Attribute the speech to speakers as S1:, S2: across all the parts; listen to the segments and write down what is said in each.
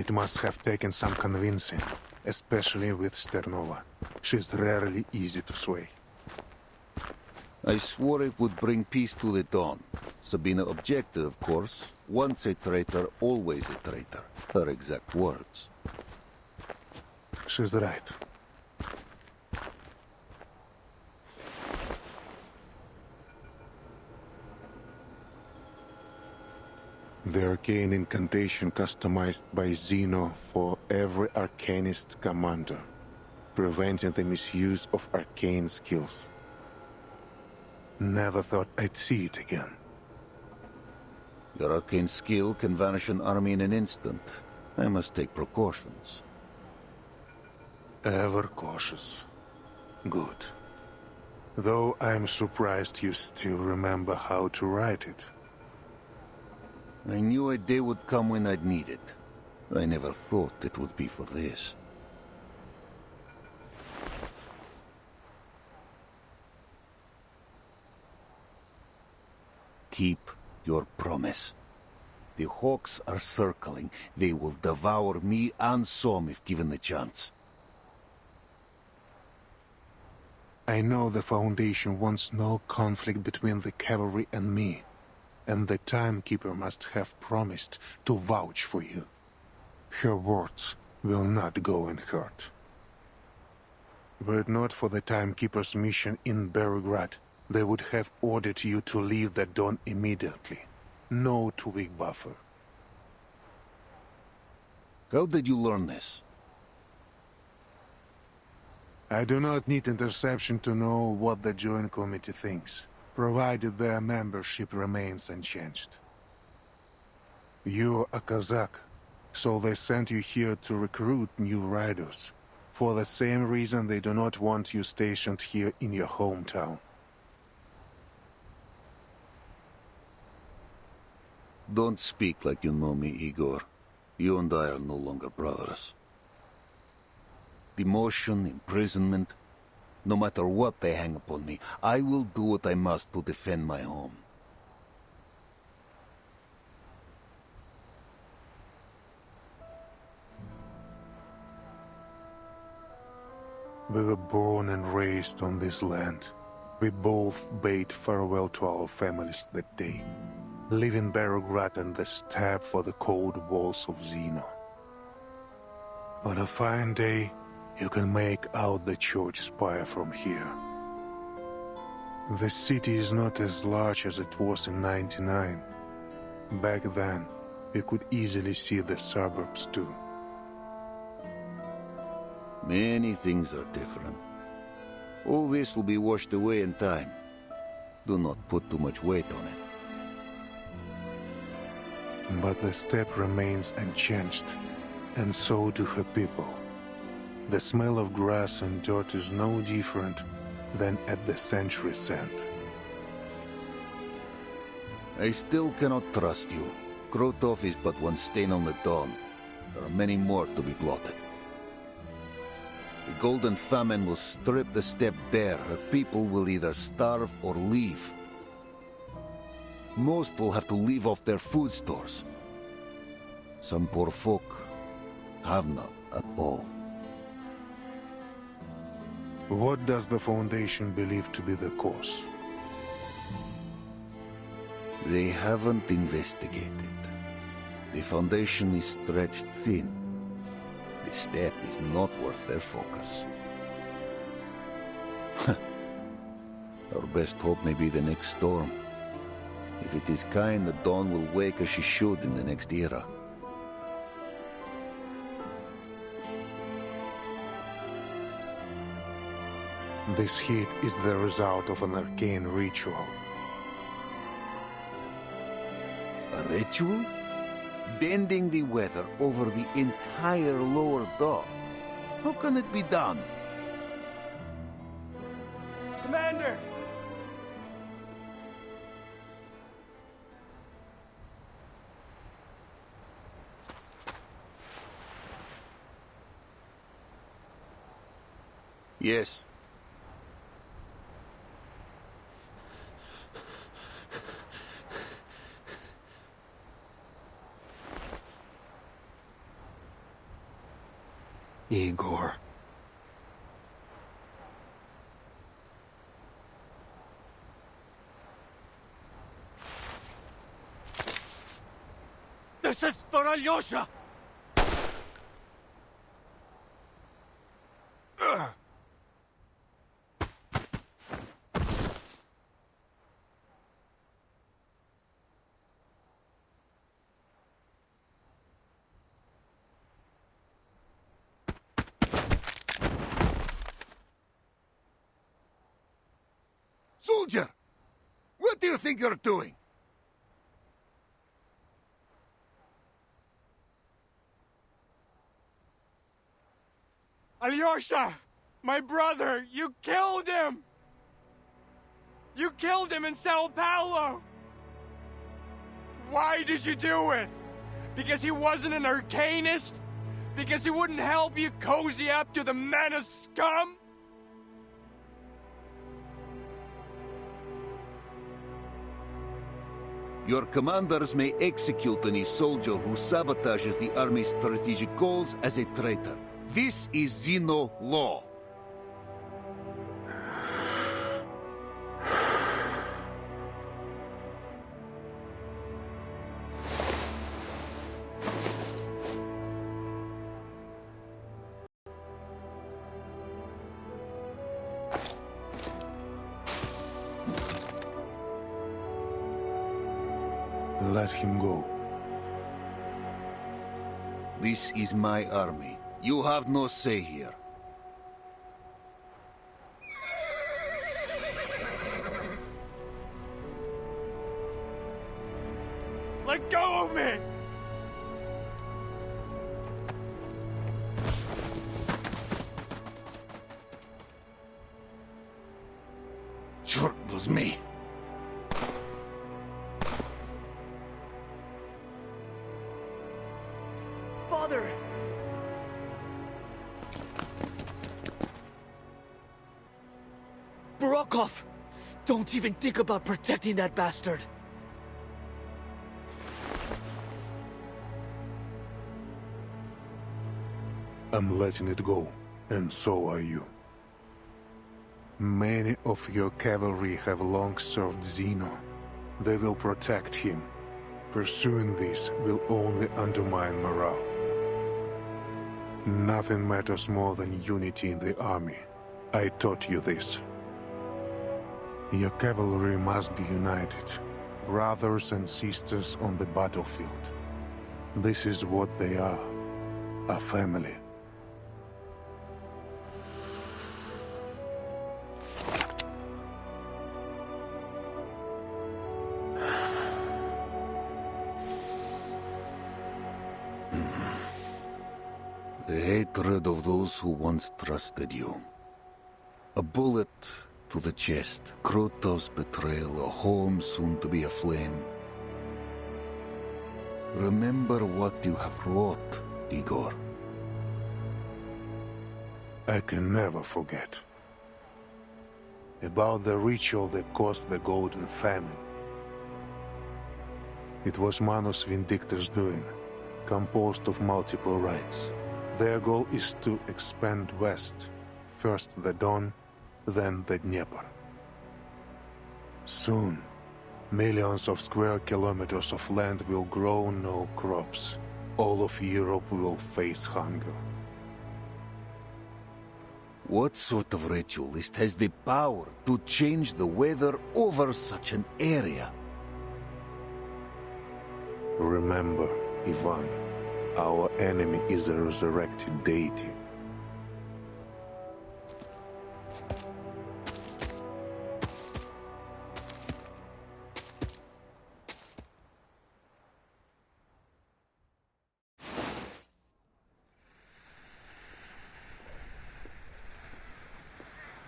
S1: It must have taken some convincing, especially with Sternova. She's rarely easy to sway.
S2: I swore it would bring peace to the Dawn. Sabina objected, of course. Once a traitor, always a traitor. Her exact words.
S1: She's right. The arcane incantation customized by Zeno for every arcanist commander, preventing the misuse of arcane skills. Never thought I'd see it again.
S2: Your arcane skill can vanish an army in an instant. I must take precautions.
S1: Ever cautious. Good. Though I'm surprised you still remember how to write it.
S2: I knew a day would come when I'd need it. I never thought it would be for this. Keep your promise. The hawks are circling. They will devour me and Som if given the chance.
S1: I know the Foundation wants no conflict between the cavalry and me, and the Timekeeper must have promised to vouch for you. Her words will not go unheard. Were it not for the Timekeeper's mission in Belgrade, they would have ordered you to leave the Dawn immediately. No two-week buffer.
S2: How did you learn this?
S1: I do not need interception to know what the Joint Committee thinks, provided their membership remains unchanged. You're a Kazakh, so they sent you here to recruit new riders, for the same reason they do not want you stationed here in your hometown.
S2: Don't speak like you know me, Igor. You and I are no longer brothers. Demotion, imprisonment, no matter what they hang upon me, I will do what I must to defend my home.
S1: We were born and raised on this land. We both bade farewell to our families that day, leaving Belgrade and the steppe for the cold walls of Zeno. On a fine day, you can make out the church spire from here. The city is not as large as it was in '99. Back then, we could easily see the suburbs too.
S2: Many things are different. All this will be washed away in time. Do not put too much weight on it.
S1: But the steppe remains unchanged, and so do her people. The smell of grass and dirt is no different than at the century's end.
S2: I still cannot trust you. Krotov is but one stain on the dawn. There are many more to be blotted. The Golden Famine will strip the steppe bare. Her people will either starve or leave. Most will have to leave off their food stores. Some poor folk have none at all.
S1: What does the Foundation believe to be the cause?
S2: They haven't investigated. The Foundation is stretched thin. The steppe is not worth their focus. Our best hope may be the next storm. If it is kind, the dawn will wake as she should in the next era.
S1: This heat is the result of an arcane ritual.
S2: A ritual? Bending the weather over the entire lower dawn. How can it be done?
S3: Commander!
S2: Yes.
S3: Igor.
S4: This is for Alyosha!
S2: Soldier! What do you think you're doing?
S4: Alyosha! My brother! You killed him! You killed him in Sao Paulo! Why did you do it? Because he wasn't an arcanist? Because he wouldn't help you cozy up to the menace scum?
S2: Your commanders may execute any soldier who sabotages the army's strategic goals as a traitor. This is Xeno law.
S1: Let him go.
S2: This is my army. You have no say here.
S4: Let go of me!
S2: Sure, it was me.
S5: Father! Barokov! Don't even think about protecting that bastard!
S1: I'm letting it go, and so are you. Many of your cavalry have long served Zeno. They will protect him. Pursuing this will only undermine morale. Nothing matters more than unity in the army. I taught you this. Your cavalry must be united, brothers and sisters on the battlefield. This is what they are, a family.
S2: The hatred of those who once trusted you. A bullet to the chest, Krotov's betrayal, a home soon to be aflame. Remember what you have wrought, Igor.
S1: I can never forget. About the ritual that caused the Golden Famine. It was Manos Vindictor's doing, composed of multiple rites. Their goal is to expand west, first the Don, then the Dnieper. Soon, millions of square kilometers of land will grow no crops. All of Europe will face hunger.
S2: What sort of ritualist has the power to change the weather over such an area?
S1: Remember, Ivan, our enemy is a resurrected deity.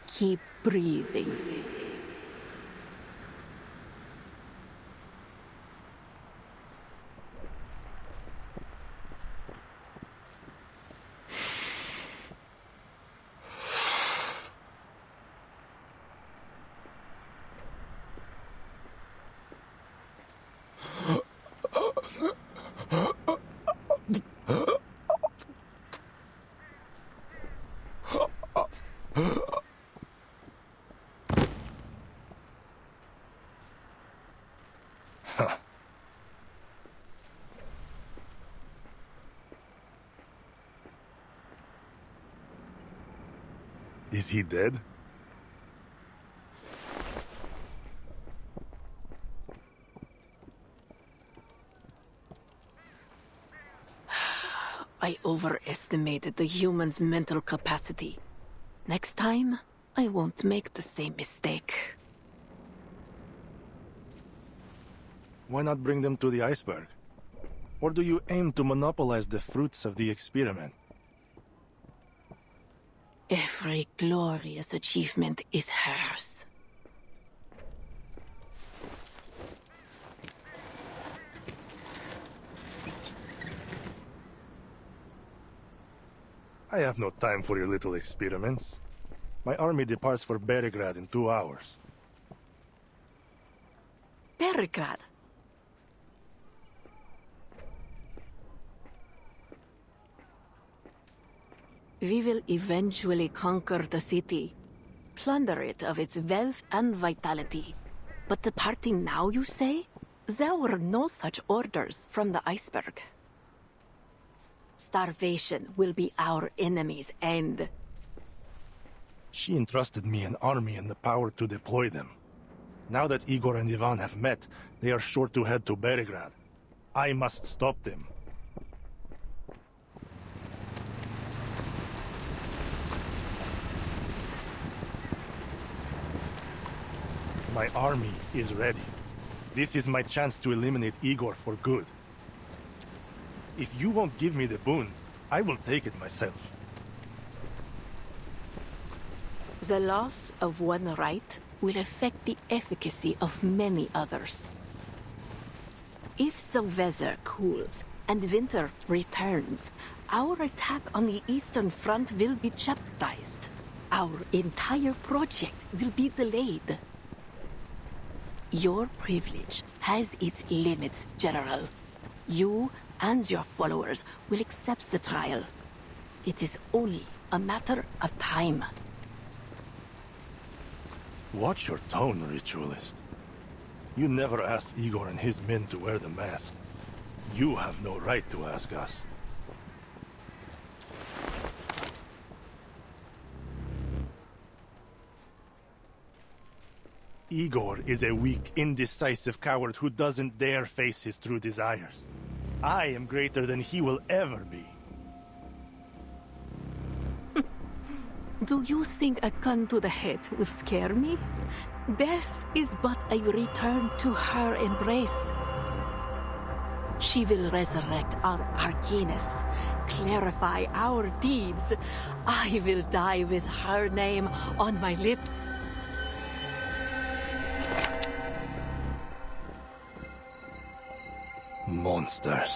S6: Keep breathing.
S3: Is he dead?
S6: I overestimated the human's mental capacity. Next time, I won't make the same mistake.
S3: Why not bring them to the iceberg? Or do you aim to monopolize the fruits of the experiment?
S6: Every glorious achievement is hers.
S3: I have no time for your little experiments. My army departs for Belgrade in 2 hours.
S6: Belgrade. We will eventually conquer the city, plunder it of its wealth and vitality. But departing now, you say? There were no such orders from the iceberg. Starvation will be our enemy's end.
S3: She entrusted me an army and the power to deploy them. Now that Igor and Ivan have met, they are sure to head to Belgrade. I must stop them. My army is ready. This is my chance to eliminate Igor for good. If you won't give me the boon, I will take it myself.
S6: The loss of one right will affect the efficacy of many others. If the weather cools and winter returns, our attack on the Eastern Front will be jeopardized. Our entire project will be delayed. Your privilege has its limits, General. You and your followers will accept the trial. It is only a matter of time.
S3: Watch your tone, ritualist. You never asked Igor and his men to wear the mask. You have no right to ask us. Igor is a weak, indecisive coward who doesn't dare face his true desires. I am greater than he will ever be.
S6: Do you think a gun to the head will scare me? Death is but a return to her embrace. She will resurrect our arcanists, clarify our deeds. I will die with her name on my lips.
S3: Monsters.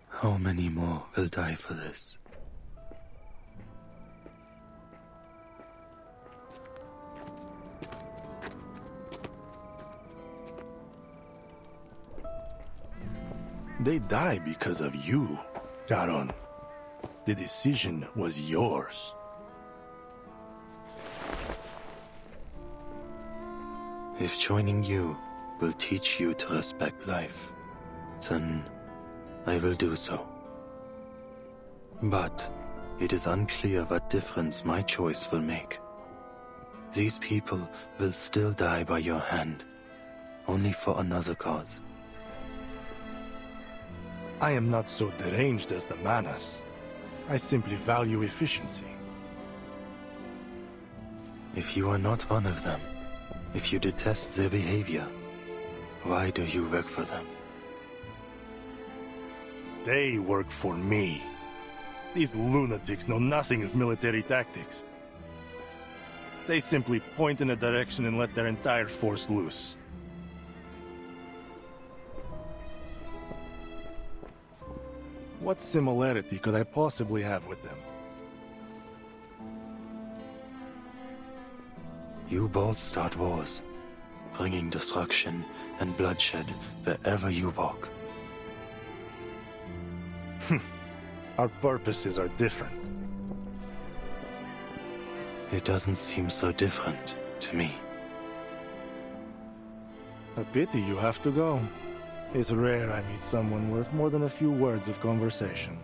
S7: How many more will die for this?
S3: They die because of you, Garon. The decision was yours.
S7: If joining you will teach you to respect life, then I will do so. But it is unclear what difference my choice will make. These people will still die by your hand, only for another cause.
S3: I am not so deranged as the Manas. I simply value efficiency.
S7: If you are not one of them, if you detest their behavior, why do you work for them?
S3: They work for me. These lunatics know nothing of military tactics. They simply point in a direction and let their entire force loose. What similarity could I possibly have with them?
S7: You both start wars, bringing destruction and bloodshed wherever you walk.
S3: Our purposes are different.
S7: It doesn't seem so different to me.
S3: A pity you have to go. It's rare I meet someone worth more than a few words of conversation.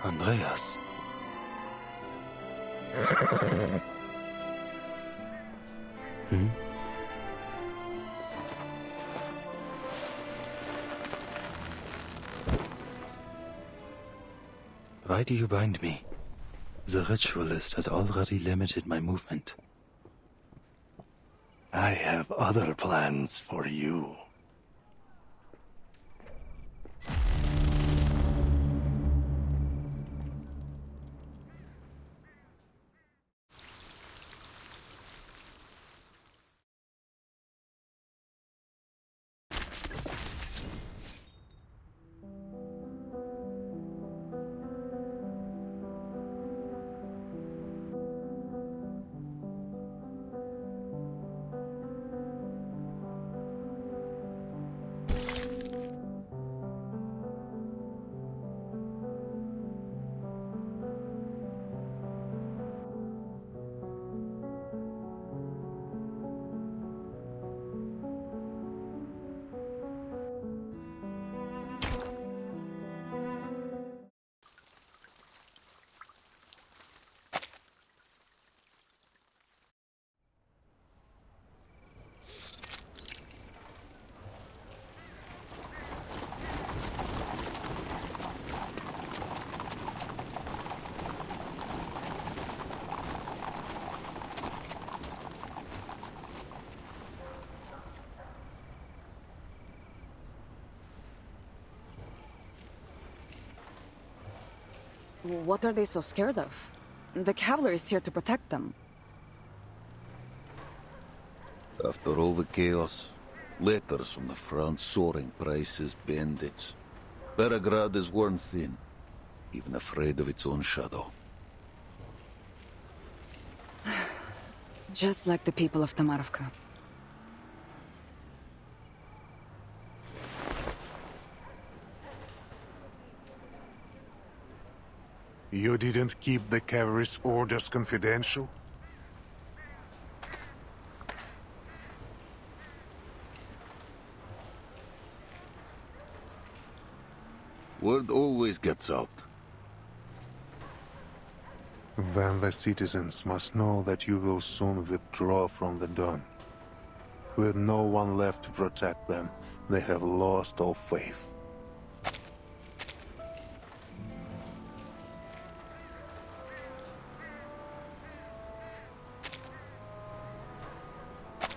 S7: Andreas. Why do you bind me? The ritualist has already limited my movement.
S3: I have other plans for you.
S8: What are they so scared of? The cavalry is here to protect them.
S2: After all the chaos, letters from the front, soaring prices, bandits. Belgrade is worn thin, even afraid of its own shadow.
S8: Just like the people of Tamarovka.
S1: You didn't keep the cavalry's orders confidential?
S2: Word always gets out.
S1: Then the citizens must know that you will soon withdraw from the Don. With no one left to protect them, they have lost all faith.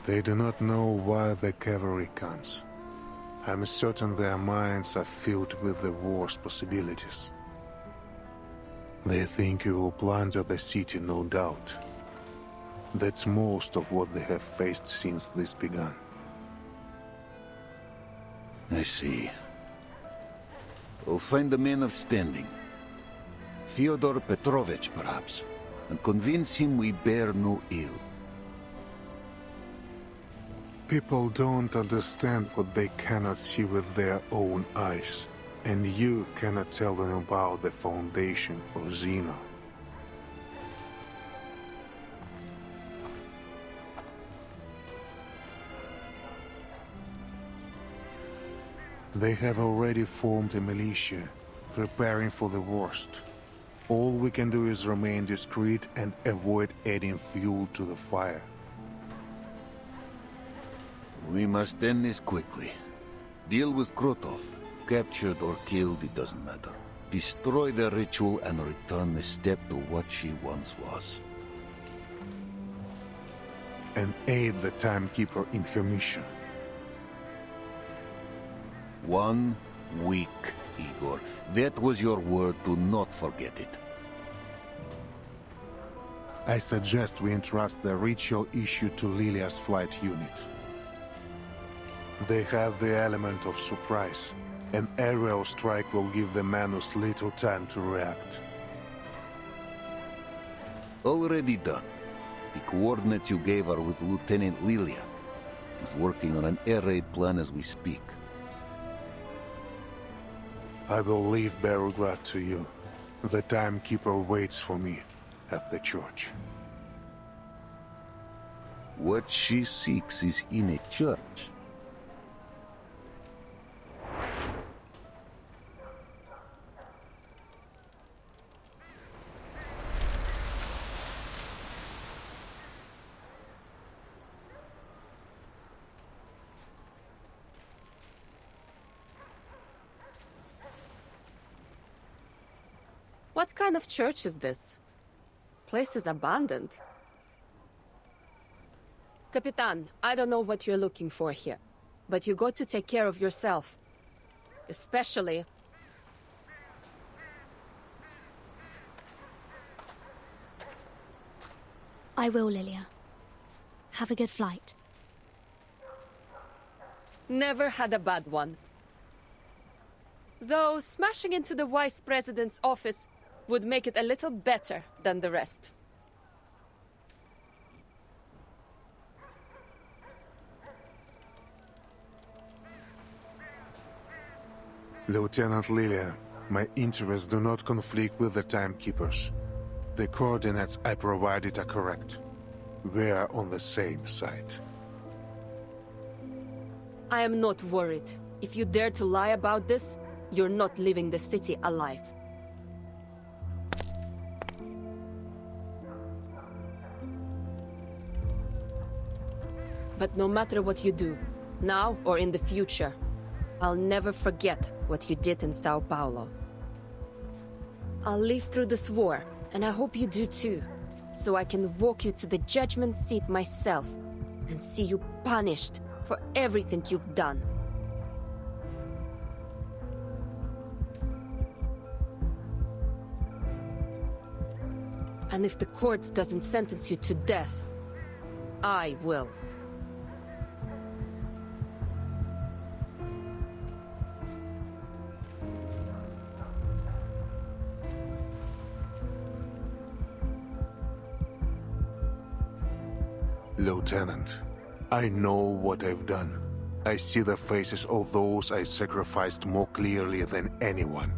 S1: They do not know why the cavalry comes. I'm certain their minds are filled with the war's possibilities. They think you will plunder the city, no doubt. That's most of what they have faced since this began.
S2: I see. We'll find a man of standing. Fyodor Petrovich, perhaps, and convince him we bear no ill.
S1: People don't understand what they cannot see with their own eyes, and you cannot tell them about the foundation of Zeno. They have already formed a militia, preparing for the worst. All we can do is remain discreet and avoid adding fuel to the fire.
S2: We must end this quickly. Deal with Krotov. Captured or killed, it doesn't matter. Destroy the ritual and return the steppe to what she once was.
S1: And aid the timekeeper in her mission.
S2: 1 week, Igor. That was your word. Do not forget it.
S1: I suggest we entrust the ritual issue to Lilia's flight unit. They have the element of surprise. An aerial strike will give the Manus little time to react.
S2: Already done. The coordinates you gave are with Lieutenant Lilia. He's working on an air raid plan as we speak.
S1: I will leave Belgrade to you. The timekeeper waits for me at the church.
S2: What she seeks is in a church.
S9: What kind of church is this? Place is abandoned. Capitan, I don't know what you're looking for here, but you got to take care of yourself. Especially...
S10: I will, Lilia. Have a good flight.
S9: Never had a bad one. Though smashing into the Vice President's office would make it a little better than the rest.
S1: Lieutenant Lilia, my interests do not conflict with the timekeepers. The coordinates I provided are correct. We are on the same side.
S9: I am not worried. If you dare to lie about this, you're not leaving the city alive. But no matter what you do, now or in the future, I'll never forget what you did in Sao Paulo. I'll live through this war, and I hope you do too, so I can walk you to the judgment seat myself and see you punished for everything you've done. And if the court doesn't sentence you to death, I will.
S1: Lieutenant, I know what I've done. I see the faces of those I sacrificed more clearly than anyone.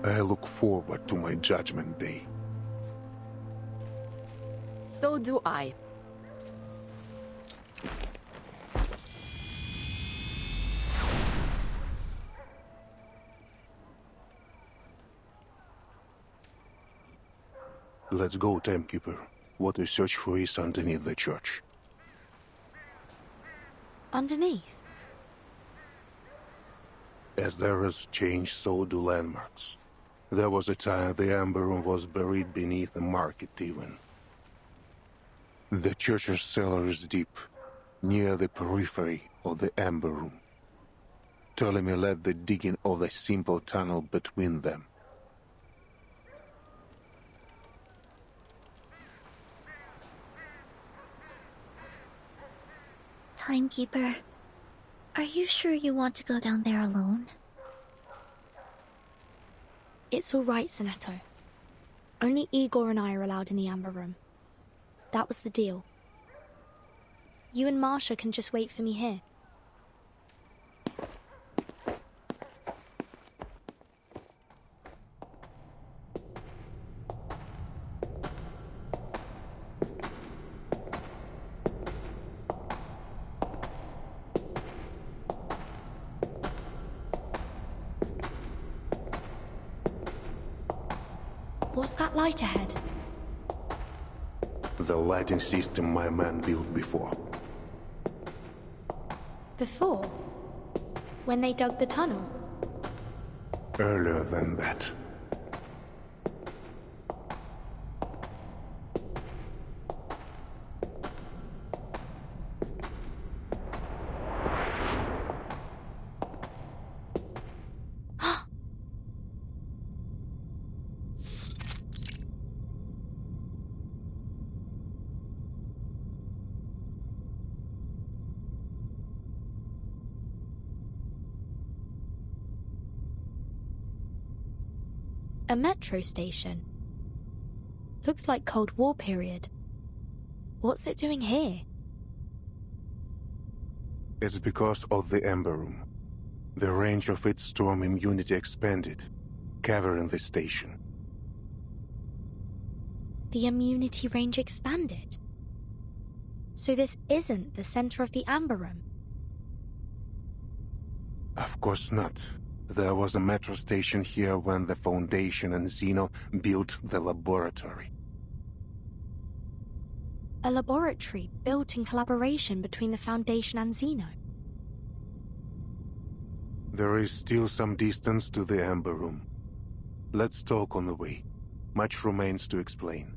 S1: I look forward to my judgment day.
S9: So do I.
S1: Let's go, Timekeeper. What we search for is underneath the church.
S10: Underneath?
S1: As there is change, so do landmarks. There was a time the Amber Room was buried beneath the market even. The church's cellar is deep, near the periphery of the Amber Room. Ptolemy led the digging of the simple tunnel between them.
S10: Timekeeper, are you sure you want to go down there alone? It's all right, Senato. Only Igor and I are allowed in the Amber Room. That was the deal. You and Marsha can just wait for me here. What's that light ahead?
S1: The lighting system my man built before.
S10: Before? When they dug the tunnel?
S1: Earlier than that.
S10: A metro station. Looks like Cold War period. What's it doing here?
S1: It's because of the Ember Room. The range of its storm immunity expanded, covering the station.
S10: The immunity range expanded? So this isn't the center of the Amber Room?
S1: Of course not. There was a metro station here when the Foundation and Zeno built the laboratory.
S10: A laboratory built in collaboration between the Foundation and Zeno?
S1: There is still some distance to the Amber Room. Let's talk on the way. Much remains to explain.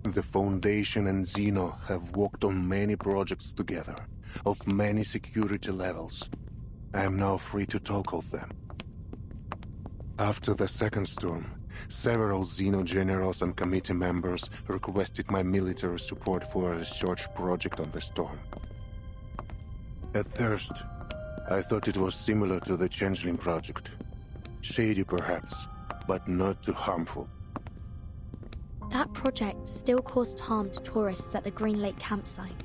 S1: The Foundation and Zeno have worked on many projects together, of many security levels. I am now free to talk of them. After the second storm, several Zeno generals and committee members requested my military support for a research project on the storm. At first, I thought it was similar to the Changeling project. Shady perhaps, but not too harmful.
S10: That project still caused harm to tourists at the Green Lake campsite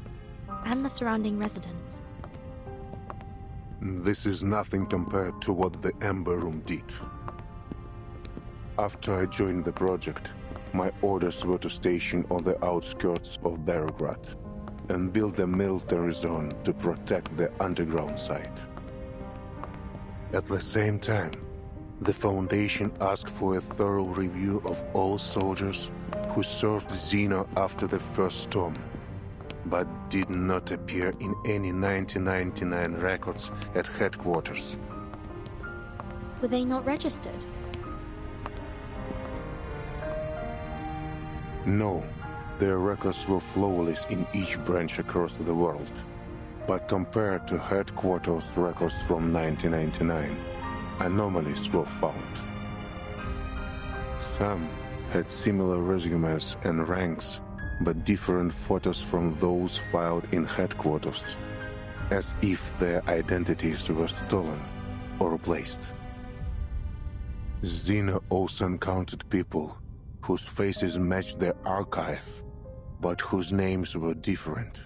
S10: and the surrounding residents.
S1: This is nothing compared to what the Ember Room did. After I joined the project, my orders were to station on the outskirts of Belgrade and build a military zone to protect the underground site. At the same time, the Foundation asked for a thorough review of all soldiers who served Zeno after the first storm, but did not appear in any 1999 records at headquarters.
S10: Were they not registered?
S1: No, their records were flawless in each branch across the world. But compared to headquarters records from 1999, anomalies were found. Some had similar resumes and ranks, but different photos from those filed in headquarters, as if their identities were stolen or replaced. Zeno also encountered people whose faces matched their archive, but whose names were different,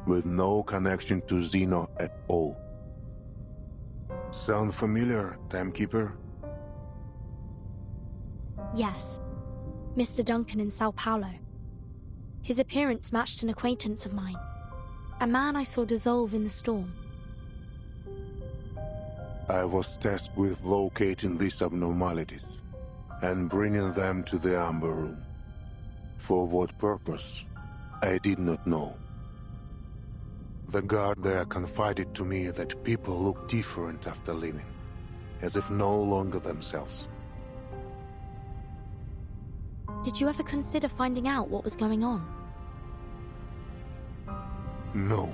S1: with no connection to Zeno at all. Sound familiar, Timekeeper?
S10: Yes. Mr. Duncan in Sao Paulo. His appearance matched an acquaintance of mine. A man I saw dissolve in the storm.
S1: I was tasked with locating these abnormalities and bringing them to the Amber Room. For what purpose, I did not know. The guard there confided to me that people look different after leaving, as if no longer themselves.
S10: Did you ever consider finding out what was going on?
S1: No.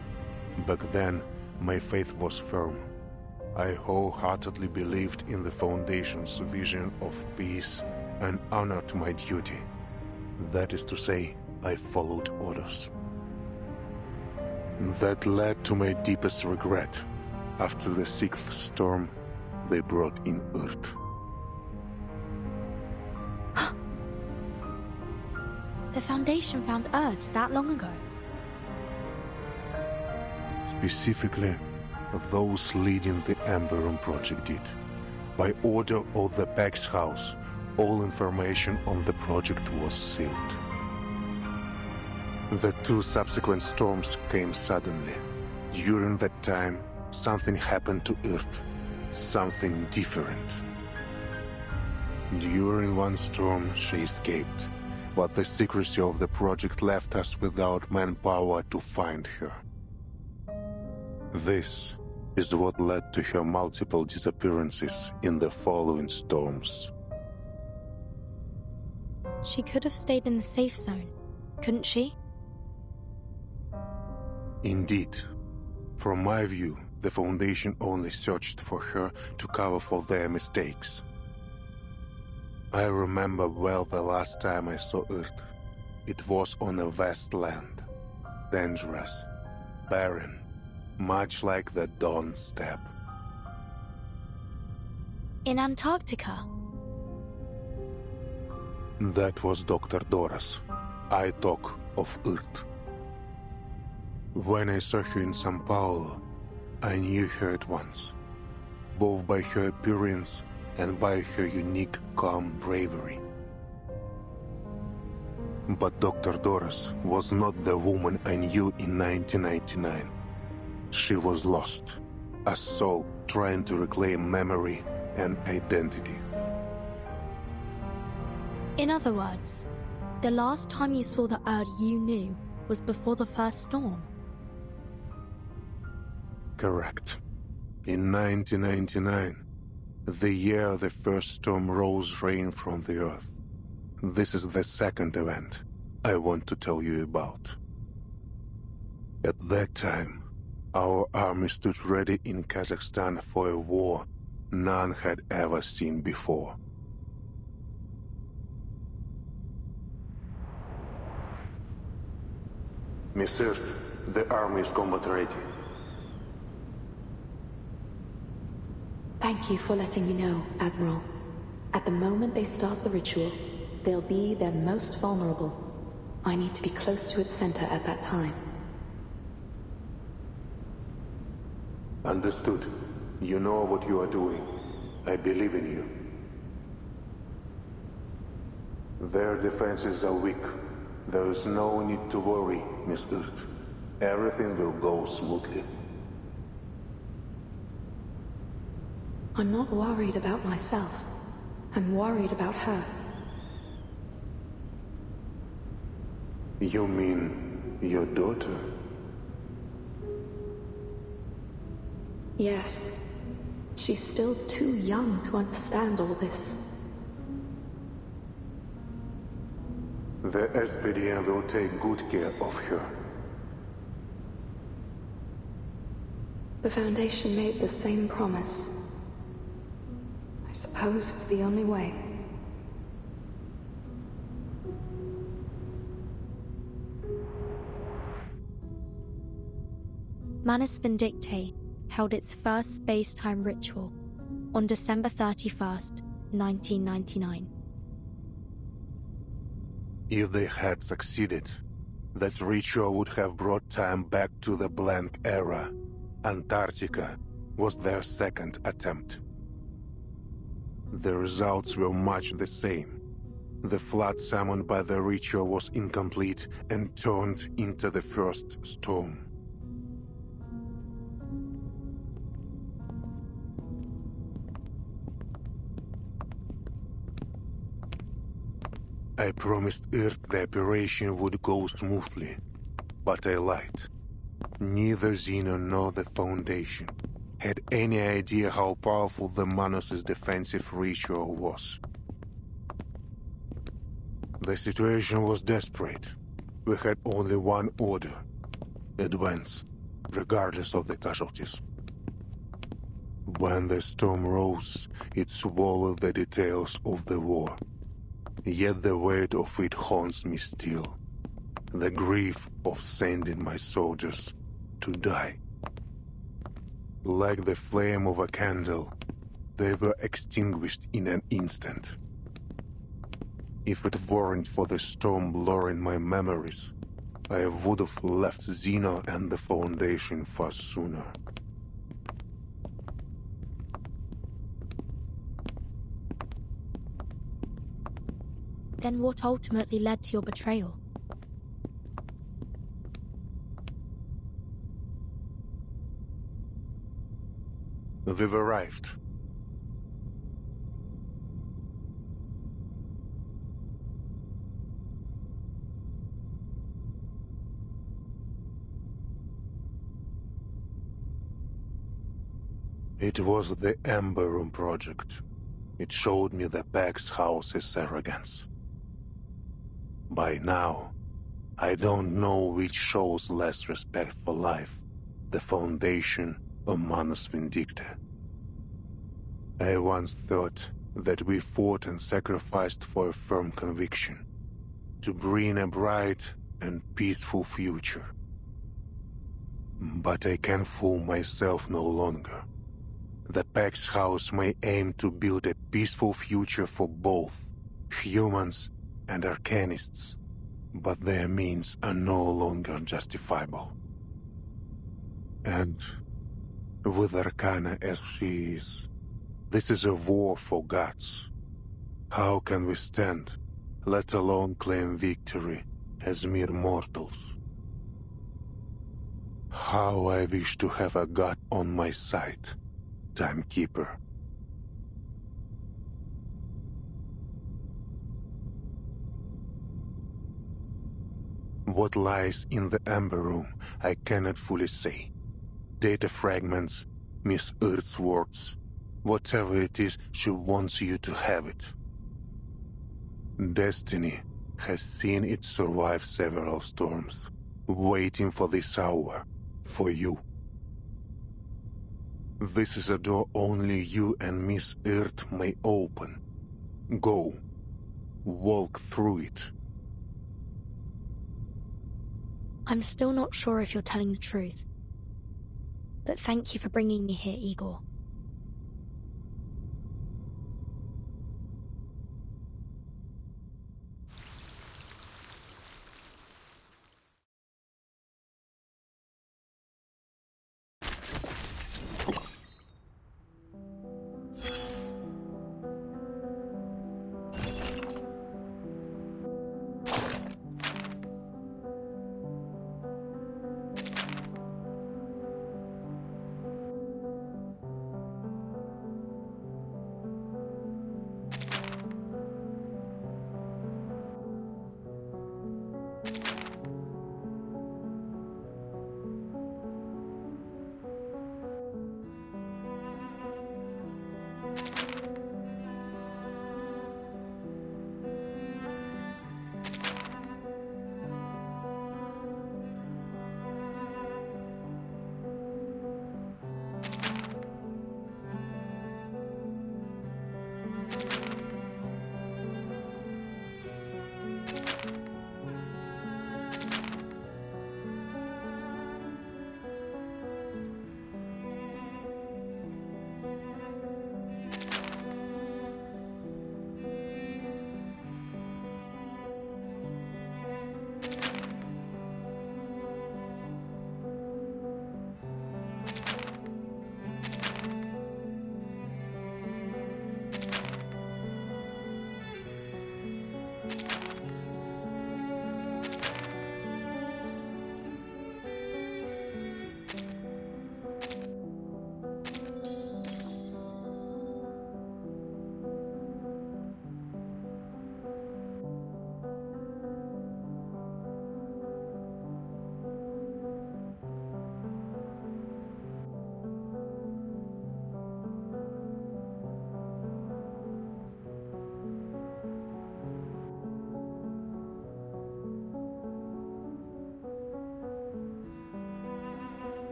S1: Back then, my faith was firm. I wholeheartedly believed in the Foundation's vision of peace and honored my duty. That is to say, I followed orders. That led to my deepest regret. After the sixth storm, they brought in Earth.
S10: The Foundation found Erd that long ago.
S1: Specifically, those leading the Ember Room project did. By order of the Beck's house, all information on the project was sealed. The two subsequent storms came suddenly. During that time, something happened to Earth. Something different. During one storm, she escaped, but the secrecy of the project left us without manpower to find her. This is what led to her multiple disappearances in the following storms.
S10: She could have stayed in the safe zone, couldn't she?
S1: Indeed. From my view, the Foundation only searched for her to cover for their mistakes. I remember well the last time I saw Earth. It was on a vast land. dangerous, barren, much like the Dawn Steppe.
S10: In Antarctica?
S1: That was Dr. Doris. I talk of Earth. When I saw her in São Paulo, I knew her at once, both by her appearance and by her unique, calm bravery. But Dr. Doris was not the woman I knew in 1999. She was lost, a soul trying to reclaim memory and identity.
S10: In other words, the last time you saw the Earth you knew was before the first storm.
S1: Correct. In 1999, the year the first storm rose rain from the earth. This is the second event I want to tell you about. At that time, our army stood ready in Kazakhstan for a war none had ever seen before. Miss Earth, the army is combat ready.
S11: Thank you for letting me know, Admiral. At the moment they start the ritual, they'll be their most vulnerable. I need to be close to its center at that time.
S1: Understood. You know what you are doing. I believe in you. Their defenses are weak. There is no need to worry, Miss Earth. Everything will go smoothly.
S11: I'm not worried about myself. I'm worried about her.
S1: You mean your daughter?
S11: Yes. She's still too young to understand all this.
S1: The SPDM will take good care of her.
S11: The Foundation made the same promise. I suppose it's the only way.
S10: Manus Vindictae held its first space-time ritual on December 31st, 1999.
S1: If they had succeeded, that ritual would have brought time back to the blank era. Antarctica was their second attempt. The results were much the same. The flood summoned by the ritual was incomplete and turned into the first storm. I promised Earth the operation would go smoothly, but I lied. Neither Xeno nor the Foundation had any idea how powerful the Manus' defensive ritual was. The situation was desperate. We had only one order: advance, regardless of the casualties. When the storm rose, it swallowed the details of the war. Yet the weight of it haunts me still. The grief of sending my soldiers to die. Like the flame of a candle, they were extinguished in an instant. If it weren't for the storm blurring my memories, I would have left Xeno and the Foundation far sooner.
S10: Then what ultimately led to your betrayal?
S1: We've arrived. It was the Ember Room project. It showed me the Pax House's arrogance. By now, I don't know which shows less respect for life, the Foundation or Manus Vindictae. I once thought that we fought and sacrificed for a firm conviction, to bring a bright and peaceful future. But I can fool myself no longer. The Pax House may aim to build a peaceful future for both humans and Arcanists, but their means are no longer justifiable. And with Arcana as she is, this is a war for gods. How can we stand, let alone claim victory as mere mortals? How I wish to have a god on my side, Timekeeper. What lies in the Amber Room, I cannot fully say. Data fragments, Miss Earth's words. Whatever it is, she wants you to have it. Destiny has seen it survive several storms, waiting for this hour, for you. This is a door only you and Miss Earth may open. Go. Walk through it.
S10: I'm still not sure if you're telling the truth. But thank you for bringing me here, Igor.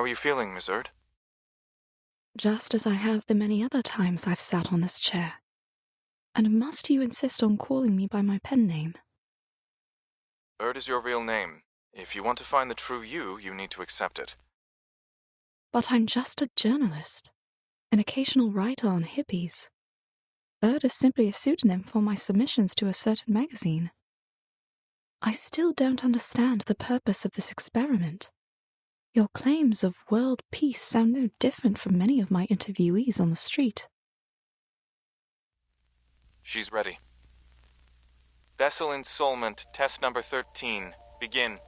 S4: How are you feeling, Miss Erd?
S12: Just as I have the many other times I've sat on this chair. And must you insist on calling me by my pen name?
S4: Erd is your real name. If you want to find the true you need to accept it.
S12: But I'm just a journalist, an occasional writer on hippies. Erd is simply a pseudonym for my submissions to a certain magazine. I still don't understand the purpose of this experiment. Your claims of world peace sound no different from many of my interviewees on the street.
S4: She's ready. Vessel ensoulment, test number 13. Begin.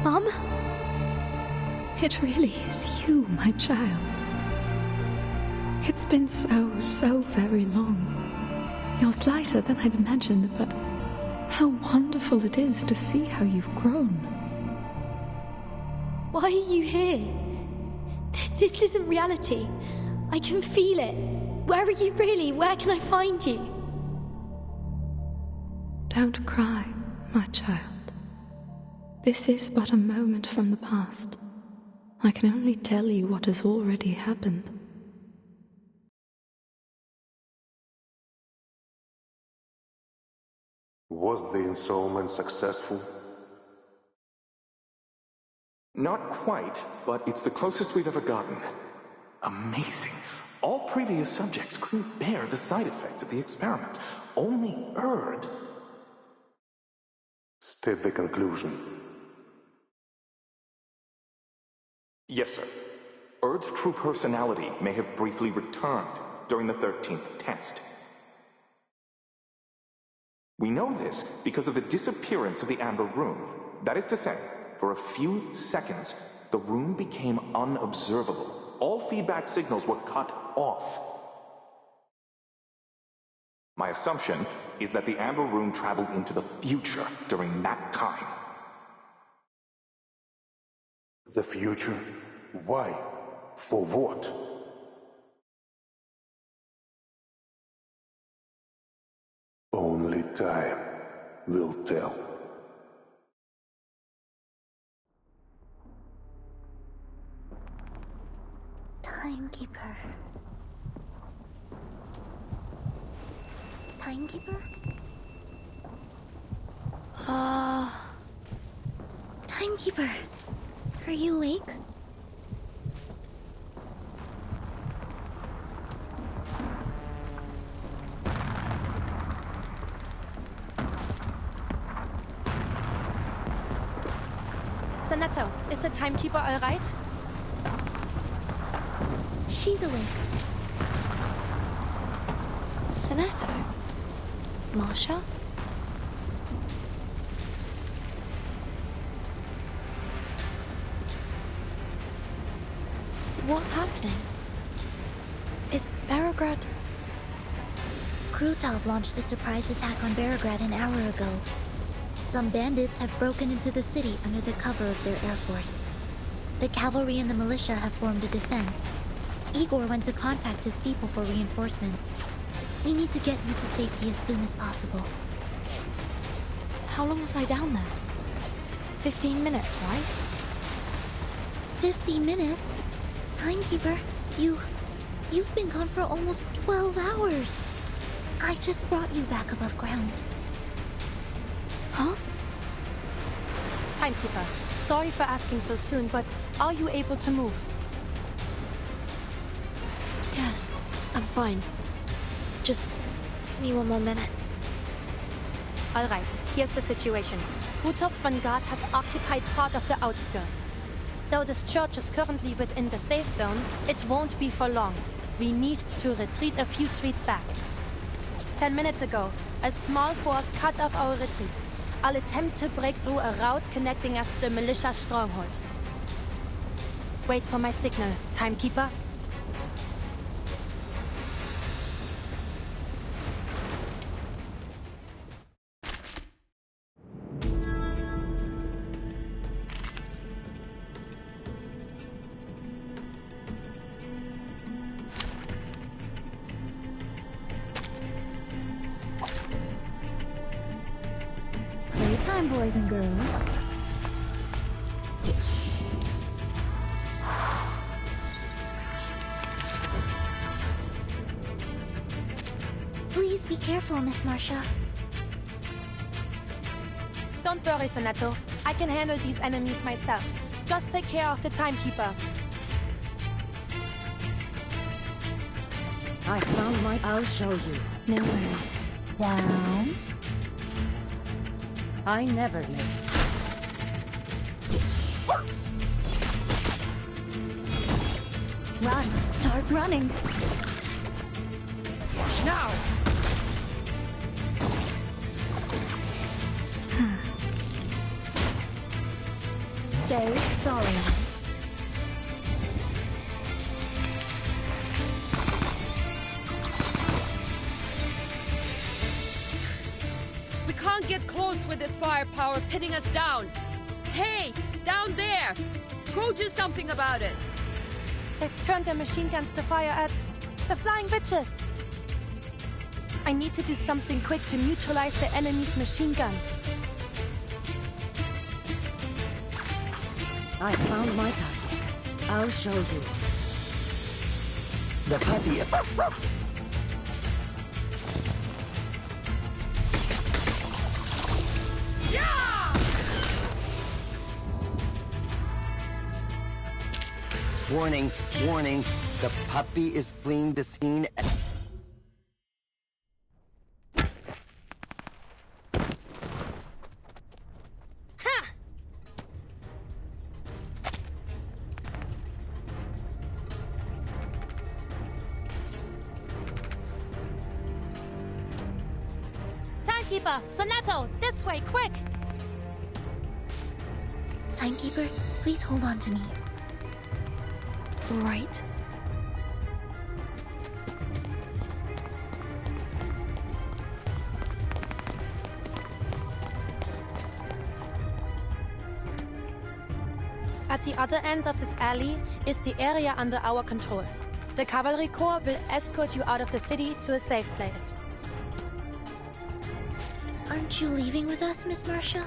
S12: Mom? It really is you, my child. It's been so very long. You're slighter than I'd imagined, but how wonderful it is to see how you've grown.
S10: Why are you here? This isn't reality. I can feel it. Where are you really? Where can I find you?
S12: Don't cry, my child. This is but a moment from the past. I can only tell you what has already happened.
S1: Was the ensoulment successful?
S13: Not quite, but it's the closest we've ever gotten. Amazing. All previous subjects couldn't bear the side effects of the experiment. Only Erd.
S1: State the conclusion.
S13: Yes, sir. Erd's true personality may have briefly returned during the 13th test. We know this because of the disappearance of the Amber Room. That is to say, for a few seconds, the room became unobservable. All feedback signals were cut off. My assumption is that the Amber Room traveled into the future during that time.
S1: The future? Why? For what? Only time will tell.
S14: Timekeeper. Timekeeper? Timekeeper, are you awake?
S15: Senator, is the timekeeper all right?
S14: She's awake.
S10: Senator? Marsha? What's happening? Is Beograd...
S14: Krutov launched a surprise attack on Beograd an hour ago. Some bandits have broken into the city under the cover of their air force. The cavalry and the militia have formed a defense. Igor went to contact his people for reinforcements. We need to get you to safety as soon as possible.
S10: How long was I down there? 15 minutes, right?
S14: 15 minutes? Timekeeper, you've been gone for almost 12 hours. I just brought you back above ground.
S10: Huh?
S15: Timekeeper, sorry for asking so soon, but are you able to move?
S10: Yes, I'm fine. Just give me one more minute.
S15: All right, here's the situation. Krutov's vanguard has occupied part of the outskirts. Though this church is currently within the safe zone, it won't be for long. We need to retreat a few streets back. 10 minutes ago, a small force cut off our retreat. I'll attempt to break through a route connecting us to the militia stronghold. Wait for my signal, Timekeeper.
S14: Playtime, boys and girls. Please be careful, Miss Marcia.
S15: Don't worry, Sonato. I can handle these enemies myself. Just take care of the Timekeeper.
S8: I found my... I'll show you.
S14: No worries. Down.
S8: I never miss.
S14: Run. Start running.
S8: Now!
S14: Say sorry, miss.
S9: We can't get close with this firepower pinning us down. Hey, down there! Go do something about it.
S15: They've turned their machine guns to fire at the flying witches. I need to do something quick to neutralize the enemy's machine guns.
S8: I found my target. I'll show you.
S5: The puppy. Warning, warning. The puppy is fleeing the scene.
S15: Timekeeper, Sonato, this way, quick!
S14: Timekeeper, please hold on to me.
S10: Right.
S15: At the other end of this alley is the area under our control. The Cavalry Corps will escort you out of the city to a safe place.
S14: Aren't you leaving with us, Miss Marcia?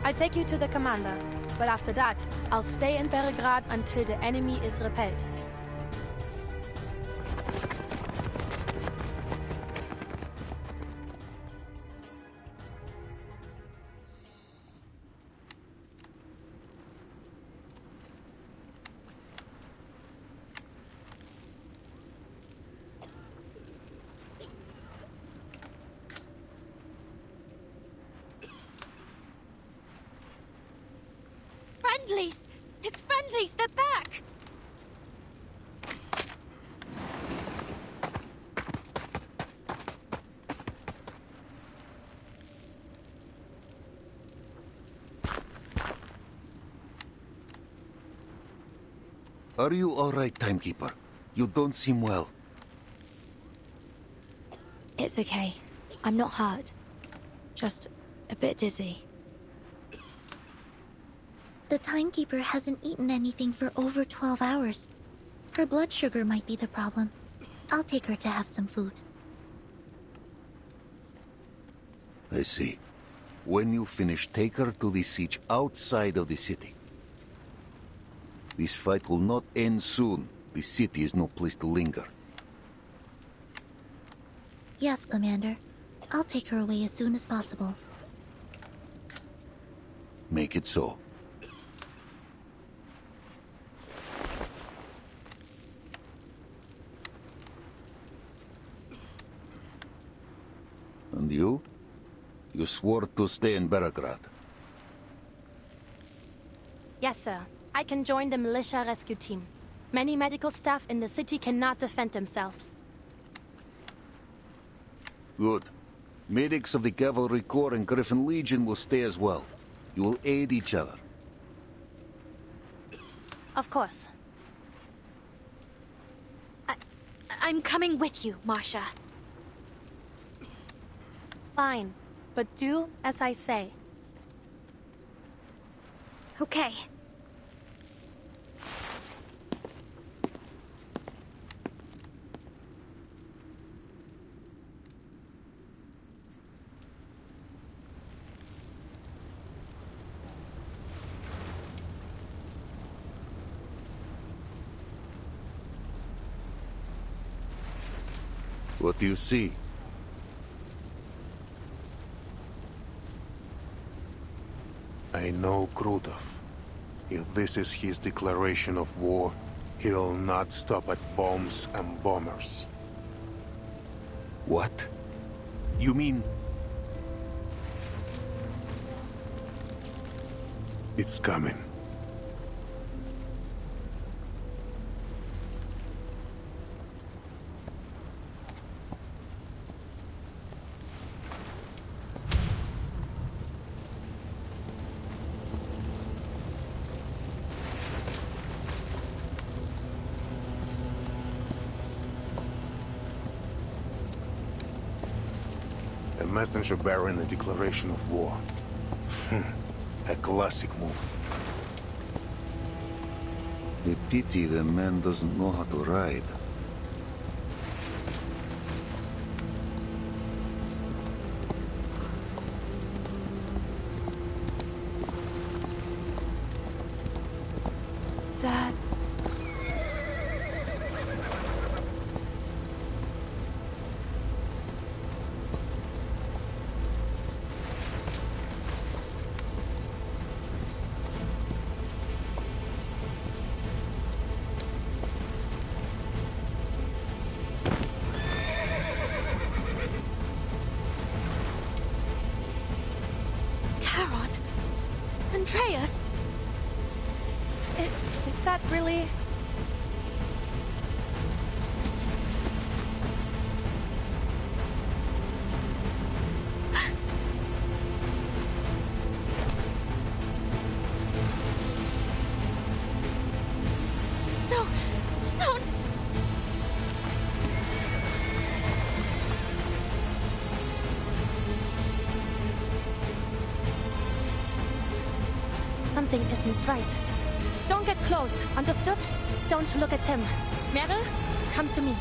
S15: I'll take you to the commander, but after that, I'll stay in Belgrade until the enemy is repelled.
S14: Friendlies! It's friendlies! They're back!
S2: Are you all right, Timekeeper? You don't seem well.
S10: It's okay. I'm not hurt. Just a bit dizzy.
S14: The Timekeeper hasn't eaten anything for over 12 hours. Her blood sugar might be the problem. I'll take her to have some food.
S2: I see. When you finish, take her to the siege outside of the city. This fight will not end soon. The city is no place to linger.
S14: Yes, Commander. I'll take her away as soon as possible.
S2: Make it so. And you? You swore to stay in Belgrade.
S15: Yes, sir. I can join the militia rescue team. Many medical staff in the city cannot defend themselves.
S2: Good. Medics of the Cavalry Corps and Griffin Legion will stay as well. You will aid each other.
S15: Of course.
S10: I'm coming with you, Masha.
S15: Fine, but do as I say.
S10: Okay.
S2: What do you see?
S1: I know Krutov. If this is his declaration of war, he will not stop at bombs and bombers.
S2: What? You mean...
S1: It's coming. A messenger bearing a declaration of war. A classic move.
S2: A pity the man doesn't know how to ride.
S15: That's...
S10: Charon? Andreas?
S15: Is that really...
S10: No! Don't!
S15: Something isn't right. Don't get close, understood? Don't look at him. Meryl, come to me.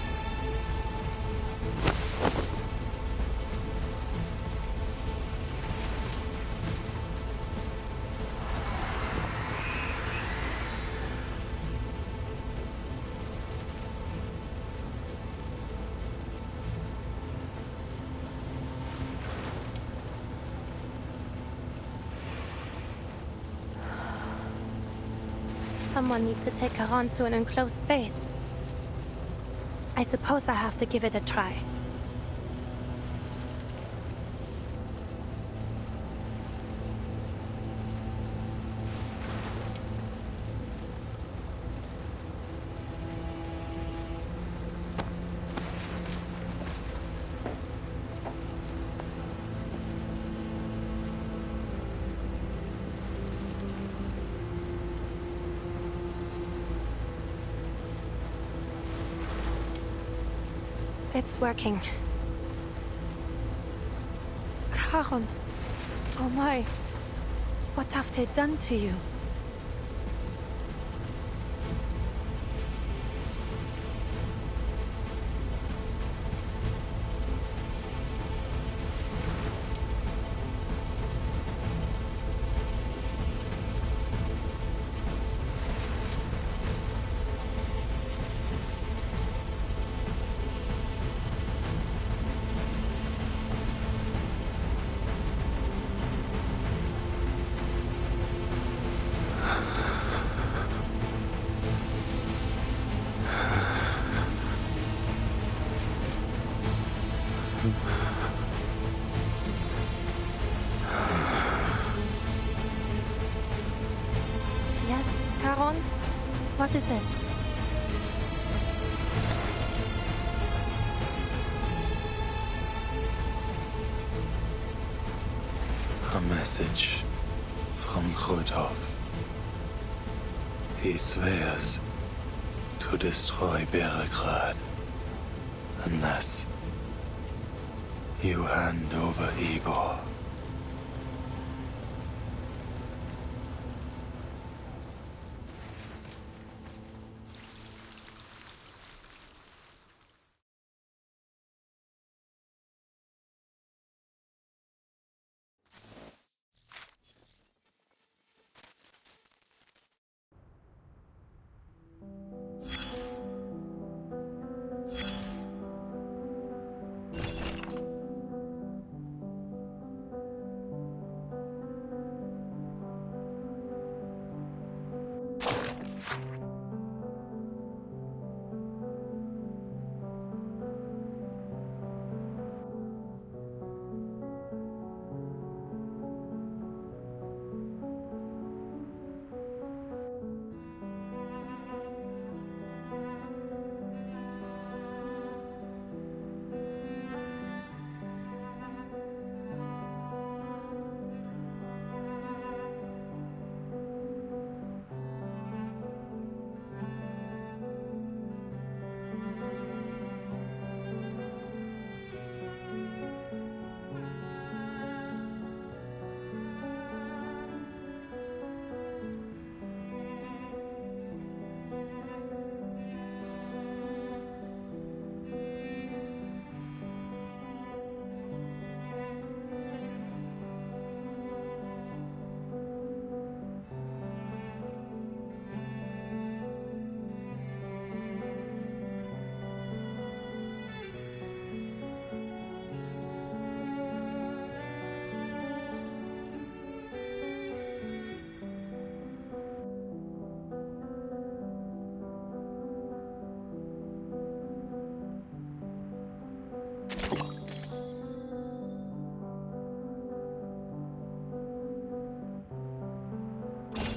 S15: Someone needs to take her on to an enclosed space. I suppose I have to give it a try. It's working. Charon. Oh my. What have they done to you? Yes, Charon? What is it?
S7: A message from Krotov. He swears to destroy Beregrad unless you hand over Igor.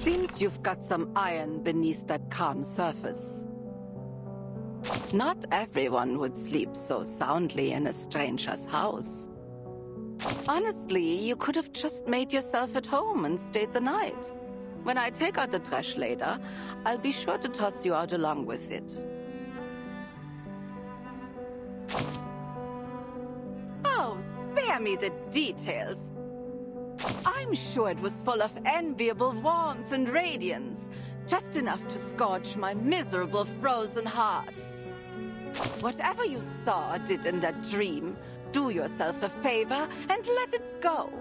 S16: Seems you've got some iron beneath that calm surface. Not everyone would sleep so soundly in a stranger's house. Honestly, you could have just made yourself at home and stayed the night. When I take out the trash later, I'll be sure to toss you out along with it. Oh, spare me the details. I'm sure it was full of enviable warmth and radiance, just enough to scorch my miserable frozen heart. Whatever you saw or did in that dream, do yourself a favor and let it go.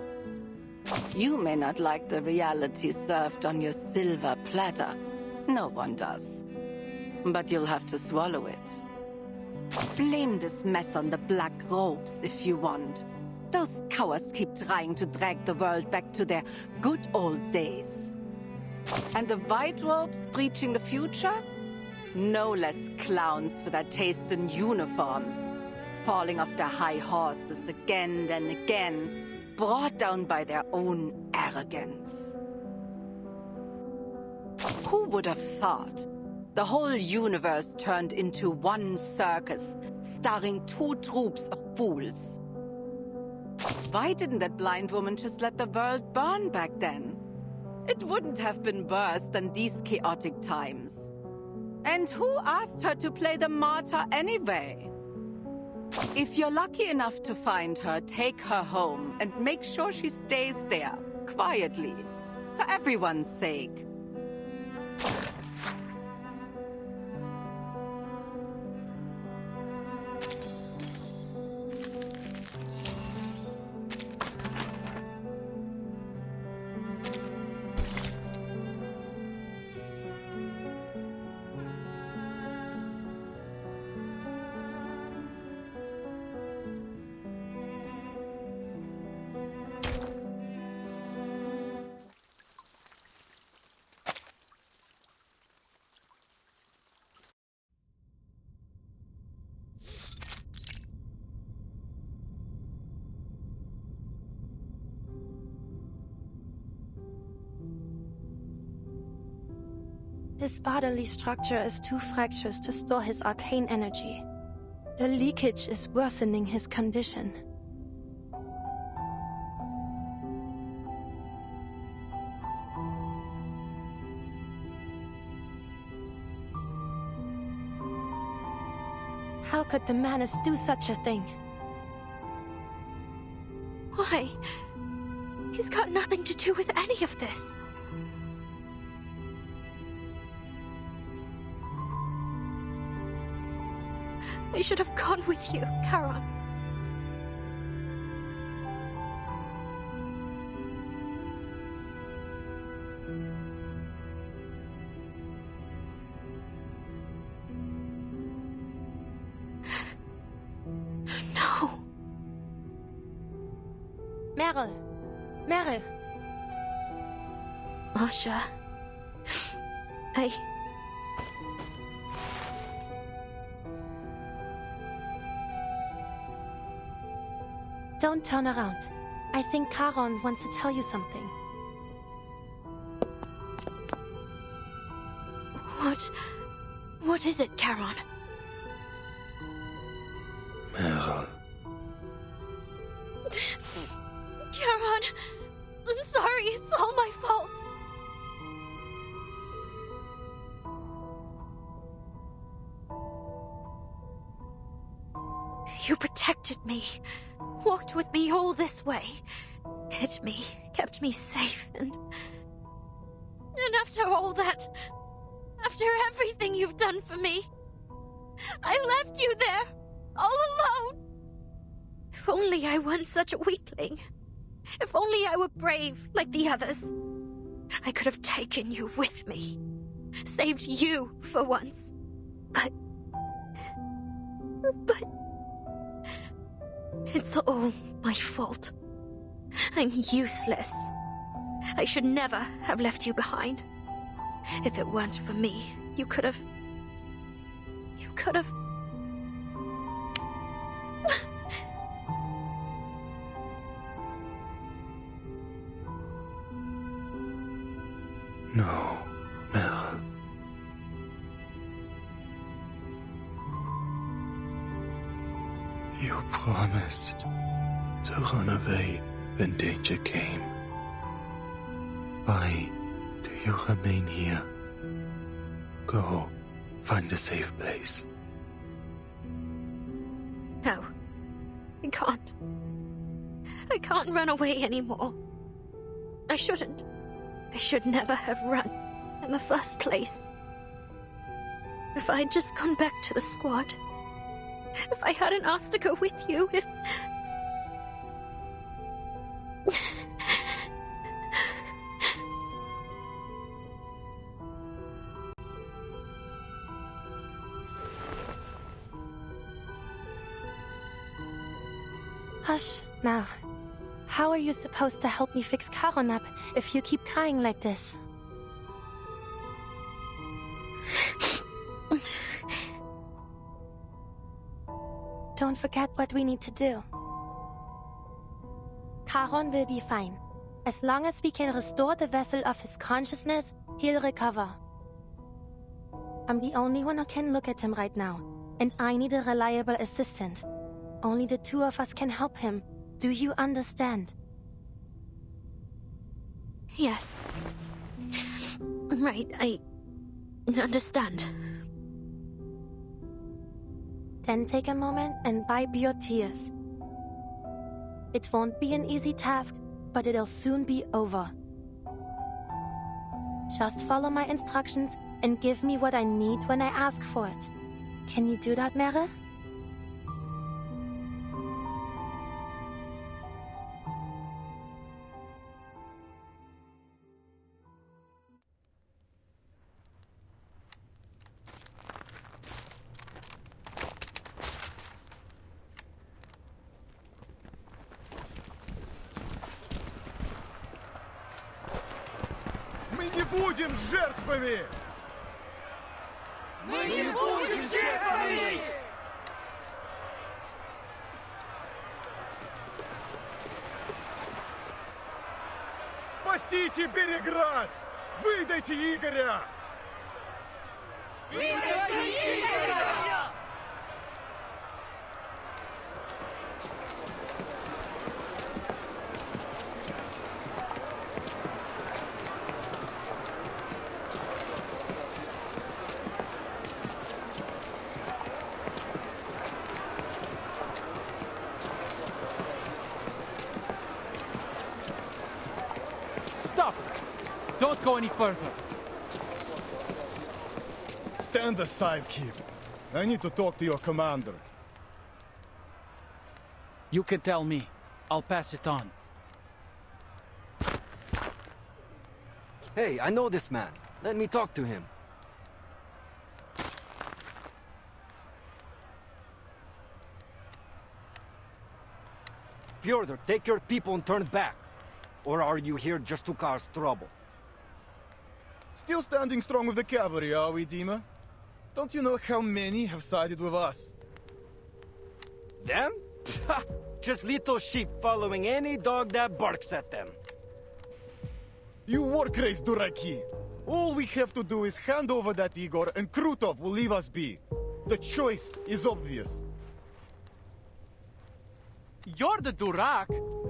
S16: You may not like the reality served on your silver platter. No one does. But you'll have to swallow it. Blame this mess on the black robes if you want. Those cowards keep trying to drag the world back to their good old days. And the white robes preaching the future? No less clowns for their taste in uniforms, falling off their high horses again and again, brought down by their own arrogance. Who would have thought the whole universe turned into one circus, starring two troops of fools? Why didn't that blind woman just let the world burn back then? It wouldn't have been worse than these chaotic times. And who asked her to play the martyr anyway? If you're lucky enough to find her, take her home and make sure she stays there, quietly, for everyone's sake.
S15: His bodily structure is too fractious to store his arcane energy. The leakage is worsening his condition. could the Manus do such a thing?
S10: Why? He's got nothing to do with any of this. I should have gone with you, Charon. No.
S15: Meryl.
S10: Masha.
S15: Don't turn around. I think Charon wants to tell you something.
S10: What is it, Charon?
S7: Meryl.
S10: Charon, I'm sorry, it's all my fault. You protected me, walked with me all this way, hid me, kept me safe, and after all that, after everything you've done for me, I left you there, all alone. If only I weren't such a weakling. If only I were brave like the others. I could have taken you with me. Saved you for once. But... it's all my fault. I'm useless. I should never have left you behind. If it weren't for me, you could have...
S7: No, Meryl. You promised to run away when danger came. Why do you remain here? Go, find a safe place.
S10: No, I can't. I can't run away anymore. I shouldn't. I should never have run in the first place. If I'd just gone back to the squad. If I hadn't asked to go with you, if...
S15: Hush, now. How are you supposed to help me fix Charon up if you keep crying like this? Don't forget what we need to do. Charon will be fine. As long as we can restore the vessel of his consciousness, he'll recover. I'm the only one who can look at him right now, and I need a reliable assistant. Only the two of us can help him. Do you understand?
S10: Yes. Right, I understand.
S15: Then take a moment and wipe your tears. It won't be an easy task, but it'll soon be over. Just follow my instructions and give me what I need when I ask for it. Can you do that, Meryl?
S4: Мы не будем жертвами! Мы не будем жертвами! Спасите Береград! Выдайте Игоря! Выдайте Игоря!
S5: Don't go any further.
S3: Stand aside, kid. I need to talk to your commander.
S5: You can tell me. I'll pass it on.
S17: Hey, I know this man. Let me talk to him. Fyodor, take your people and turn back. Or are you here just to cause trouble?
S3: Still standing strong with the cavalry, are we, Dima? Don't you know how many have sided with us?
S17: Them? Just little sheep following any dog that barks at them.
S3: You war-crazed Duraki! All we have to do is hand over that Igor and Krutov will leave us be. The choice is obvious.
S5: You're the Durak.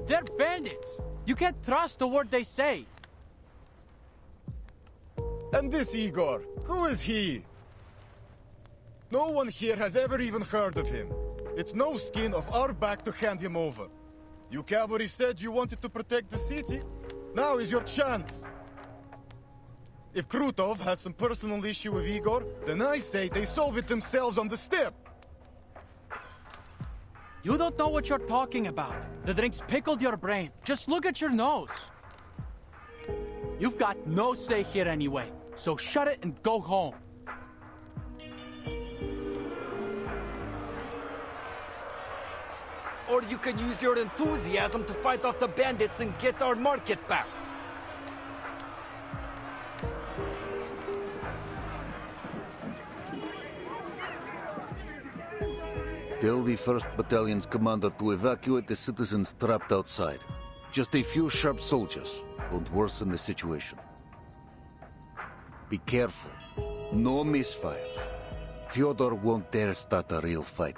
S5: They're bandits. You can't trust a word they say.
S3: And this Igor, who is he? No one here has ever even heard of him. It's no skin of our back to hand him over. You cavalry said you wanted to protect the city. Now is your chance. If Krutov has some personal issue with Igor, then I say they solve it themselves on the steppe.
S5: You don't know what you're talking about. The drinks pickled your brain. Just look at your nose. You've got no say here anyway, so shut it and go home.
S17: Or you can use your enthusiasm to fight off the bandits and get our market back.
S2: Tell the 1st Battalion's commander to evacuate the citizens trapped outside. Just a few sharp soldiers won't worsen the situation. Be careful. No misfires. Fyodor won't dare start a real fight.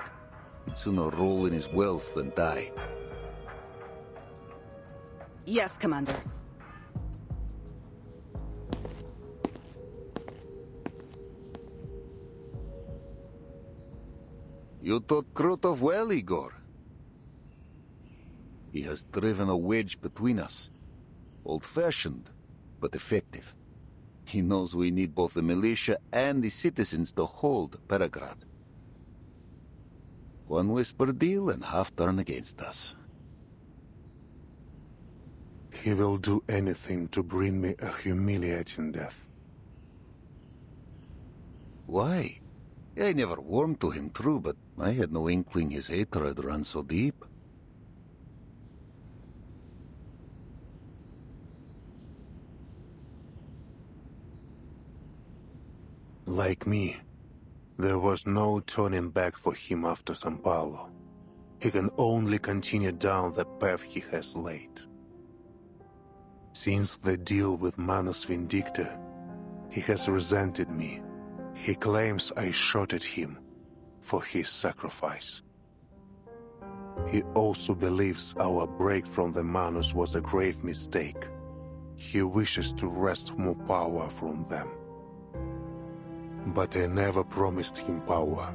S2: He'd sooner roll in his wealth than die.
S8: Yes, Commander.
S2: You taught Krutov well, Igor. He has driven a wedge between us. Old-fashioned, but effective. He knows we need both the militia and the citizens to hold Peregrad. One whisper deal and half turn against us.
S1: He will do anything to bring me a humiliating death.
S2: Why? I never warmed to him, true, but I had no inkling his hatred ran so deep.
S1: Like me, there was no turning back for him after San Paulo. He can only continue down the path he has laid. Since the deal with Manus Vindicta, he has resented me. He claims I shot at him for his sacrifice. He also believes our break from the Manus was a grave mistake. He wishes to wrest more power from them. But I never promised him power.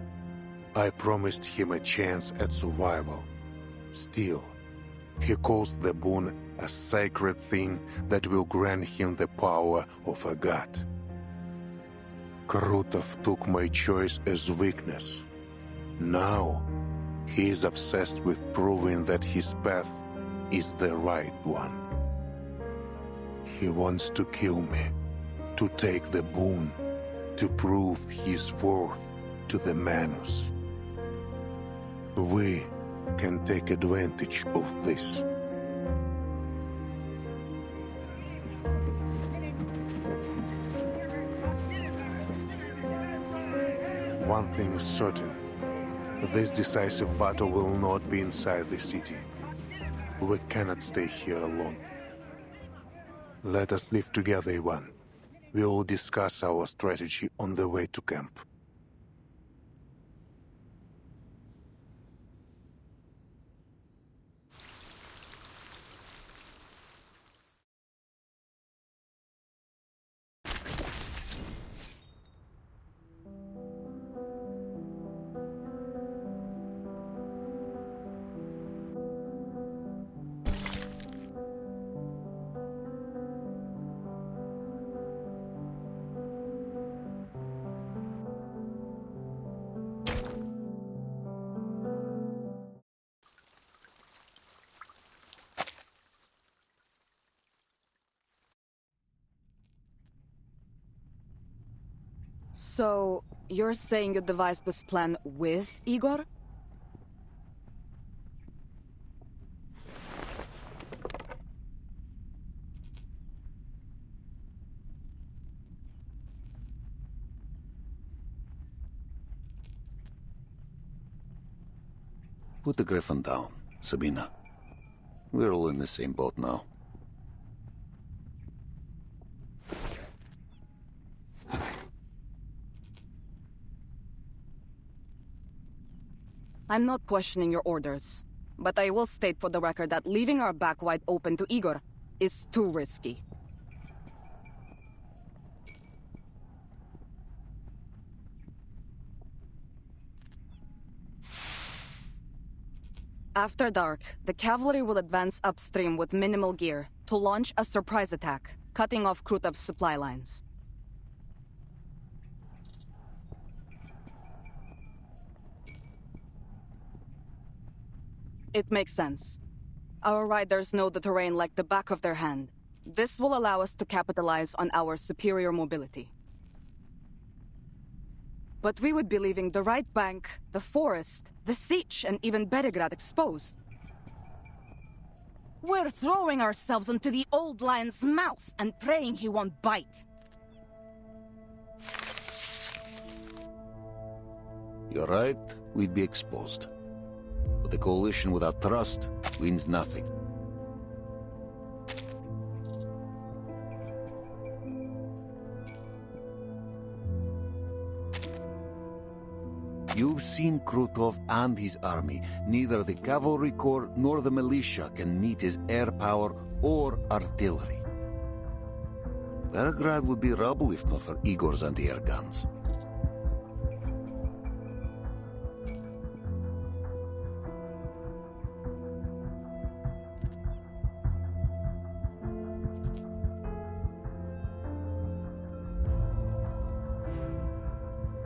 S1: I promised him a chance at survival. Still, he calls the boon a sacred thing that will grant him the power of a god. Krutov took my choice as weakness. Now, he is obsessed with proving that his path is the right one. He wants to kill me, to take the boon, to prove his worth to the Manus. We can take advantage of this. One thing is certain. This decisive battle will not be inside the city. We cannot stay here alone. Let us live together, Ivan. We will discuss our strategy on the way to camp.
S8: So, you're saying you devised this plan with Igor?
S2: Put the griffin down, Sabina. We're all in the same boat now.
S8: I'm not questioning your orders, but I will state for the record that leaving our back wide open to Igor is too risky. After dark, the cavalry will advance upstream with minimal gear to launch a surprise attack, cutting off Krutov's supply lines. It makes sense. Our riders know the terrain like the back of their hand. This will allow us to capitalize on our superior mobility. But we would be leaving the right bank, the forest, the siege, and even Beregrad exposed. We're throwing ourselves into the old lion's mouth and praying he won't bite.
S2: You're right, we'd be exposed. But the coalition without trust wins nothing. You've seen Krutov and his army. Neither the cavalry corps nor the militia can meet his air power or artillery. Belgrade would be rubble if not for Igor's anti-air guns.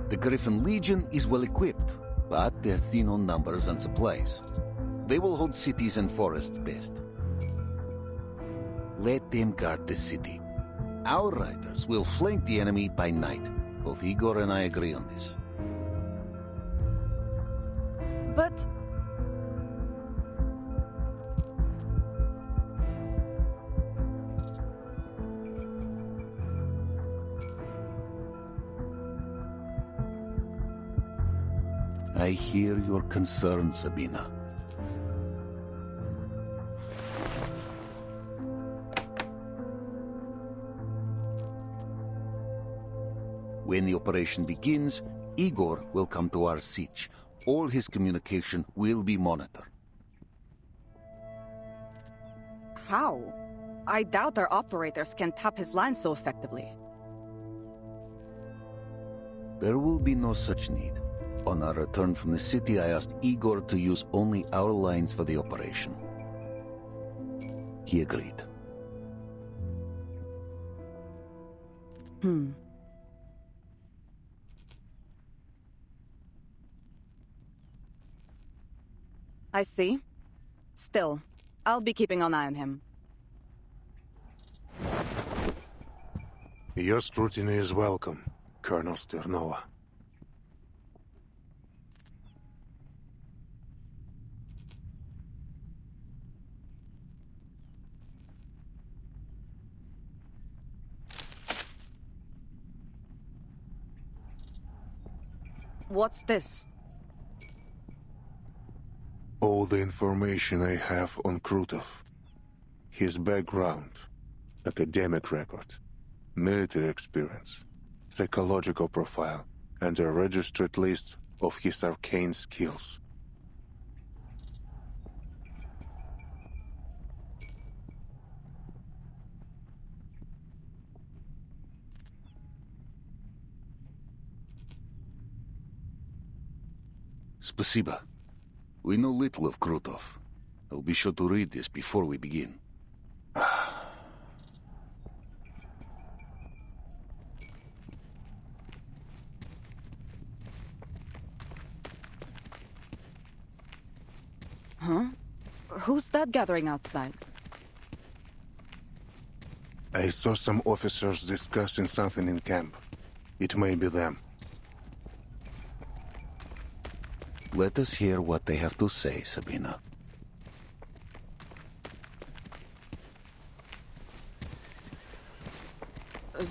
S2: The Griffin Legion is well equipped, but they're thin on numbers and supplies. They will hold cities and forests best. Let them guard the city. Our riders will flank the enemy by night. Both Igor and I agree on this.
S8: But...
S2: I hear your concern, Sabina. When the operation begins, Igor will come to our siege. All his communication will be monitored.
S8: how? I doubt our operators can tap his line so effectively.
S2: There will be no such need. On our return from the city, I asked Igor to use only our lines for the operation. He agreed.
S8: I see. Still, I'll be keeping an eye on him.
S1: Your scrutiny is welcome, Colonel Sternova.
S8: What's this?
S1: All the information I have on Krutov. His background, academic record, military experience, psychological profile, and a registered list of his arcane skills.
S2: Spasiba. We know little of Krutov. I'll be sure to read this before we begin.
S8: Huh? Who's that gathering outside?
S1: I saw some officers discussing something in camp. It may be them.
S2: Let us hear what they have to say, Sabina.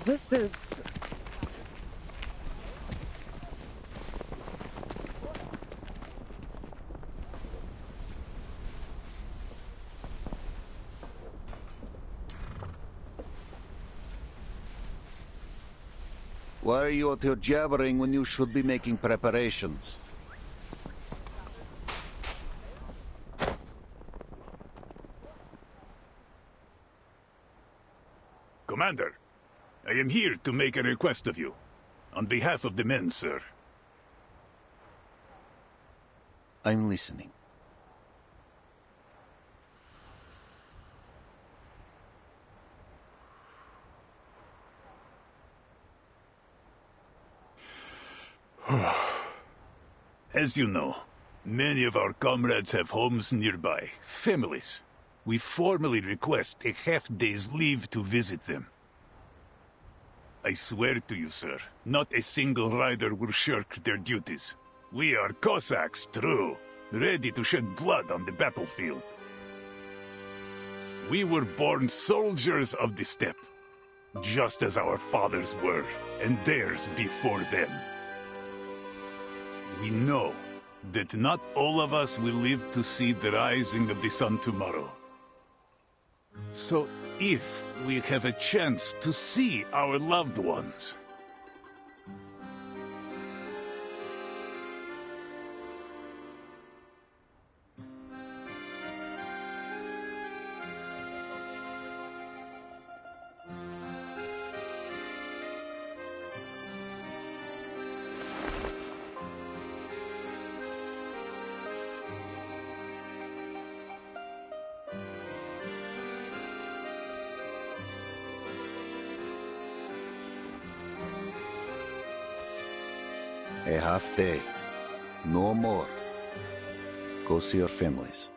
S8: This is...
S2: Why are you out here jabbering when you should be making preparations?
S18: Commander, I am here to make a request of you. On behalf of the men, sir.
S2: I'm listening.
S18: As you know, many of our comrades have homes nearby, families. We formally request a half-day's leave to visit them. I swear to you, sir, not a single rider will shirk their duties. We are Cossacks, true, ready to shed blood on the battlefield. We were born soldiers of the steppe, just as our fathers were, and theirs before them. We know that not all of us will live to see the rising of the sun tomorrow. So if we have a chance to see our loved ones,
S2: a half day. No more. Go see your families.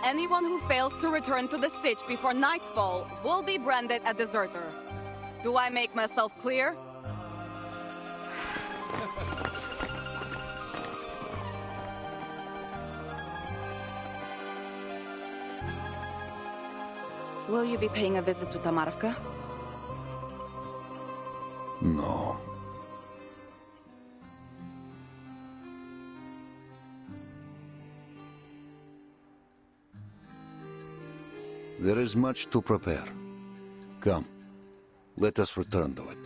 S8: Anyone who fails to return to the Sitch before nightfall will be branded a deserter. Do I make myself clear? Will you be paying a visit to Tamarovka?
S2: No. There is much to prepare. Come, let us return to it.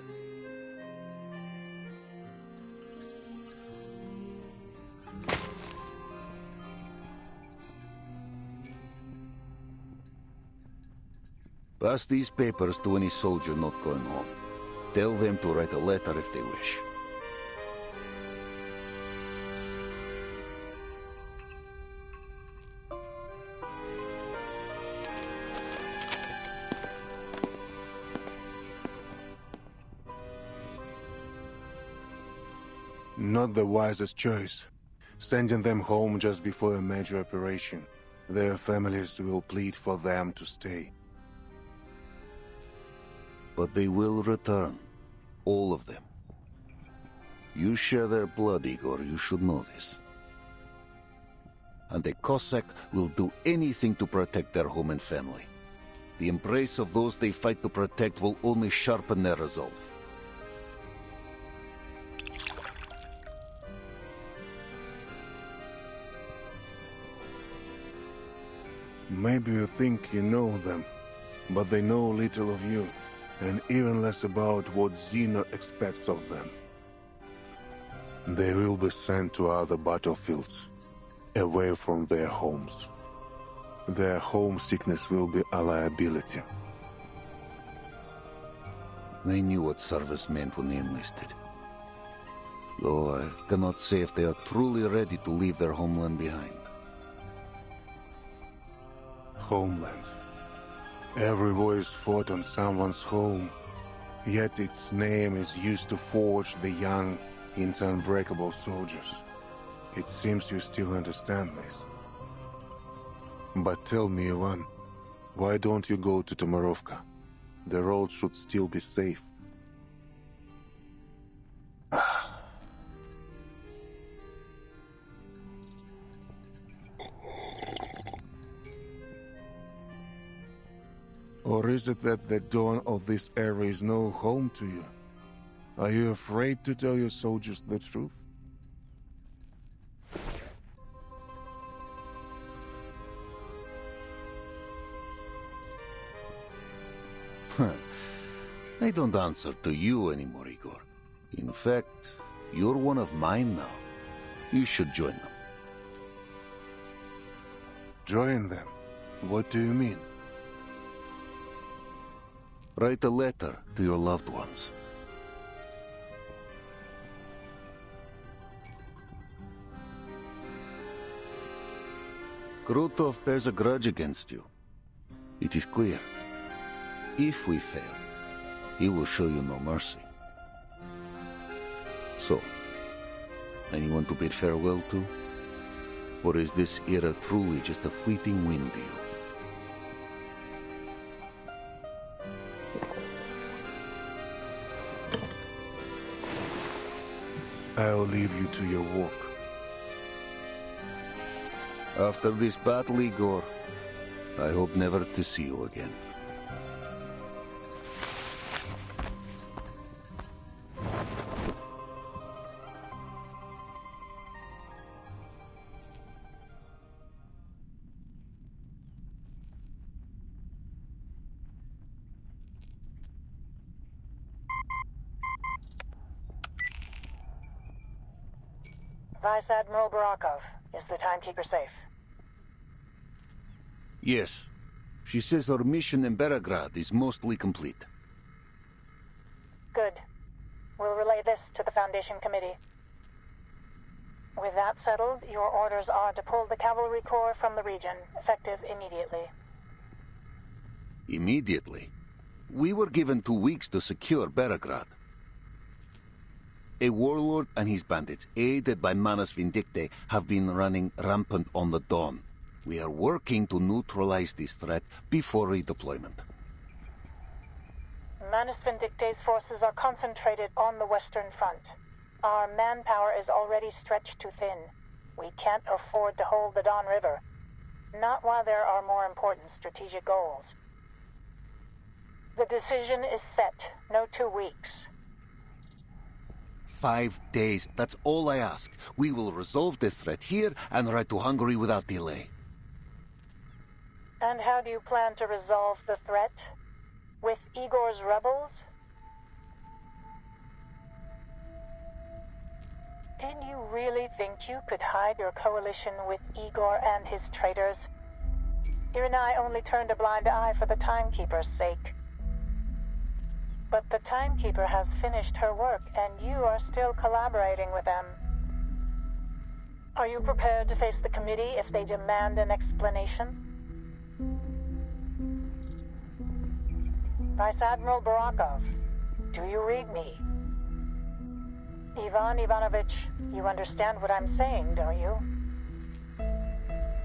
S2: Pass these papers to any soldier not going home. Tell them to write a letter if they wish.
S1: Not the wisest choice. Sending them home just before a major operation. Their families will plead for them to stay.
S2: But they will return. All of them. You share their blood, Igor, you should know this. And a Cossack will do anything to protect their home and family. The embrace of those they fight to protect will only sharpen their resolve.
S1: Maybe you think you know them, but they know little of you, and even less about what Zeno expects of them. They will be sent to other battlefields, away from their homes. Their homesickness will be a liability.
S2: They knew what service meant when they enlisted. Though I cannot say if they are truly ready to leave their homeland behind.
S1: Homeland. Every war is fought on someone's home. Yet its name is used to forge the young into unbreakable soldiers. It seems you still understand this. But tell me, Ivan, why don't you go to Tomarovka? The road should still be safe. Or is it that the dawn of this era is no home to you? Are you afraid to tell your soldiers the truth?
S2: I don't answer to you anymore, Igor. In fact, you're one of mine now. You should join them.
S1: Join them? What do you mean?
S2: Write a letter to your loved ones. Krutov bears a grudge against you. It is clear. If we fail, he will show you no mercy. So, anyone to bid farewell to? Or is this era truly just a fleeting whim to you?
S1: I'll leave you to your work.
S2: After this battle, Igor, I hope never to see you again.
S19: Vice Admiral Barakov, is the timekeeper safe?
S2: Yes. She says our mission in Belgrade is mostly complete.
S19: Good. We'll relay this to the Foundation Committee. With that settled, your orders are to pull the Cavalry Corps from the region, effective immediately.
S2: Immediately? We were given 2 weeks to secure Belgrade. A warlord and his bandits, aided by Manus Vindictae, have been running rampant on the Dawn. We are working to neutralize this threat before redeployment.
S19: Manus Vindictae's forces are concentrated on the Western Front. Our manpower is already stretched too thin. We can't afford to hold the Don River. Not while there are more important strategic goals. The decision is set. No 2 weeks.
S2: 5 days, that's all I ask. We will resolve this threat here and ride to Hungary without delay.
S19: And how do you plan to resolve the threat? With Igor's rebels? Did you really think you could hide your coalition with Igor and his traitors? You and I only turned a blind eye for the Timekeeper's sake. But the Timekeeper has finished her work, and you are still collaborating with them. Are you prepared to face the committee if they demand an explanation? Vice Admiral Barakov, do you read me? Ivan Ivanovich, you understand what I'm saying, don't you?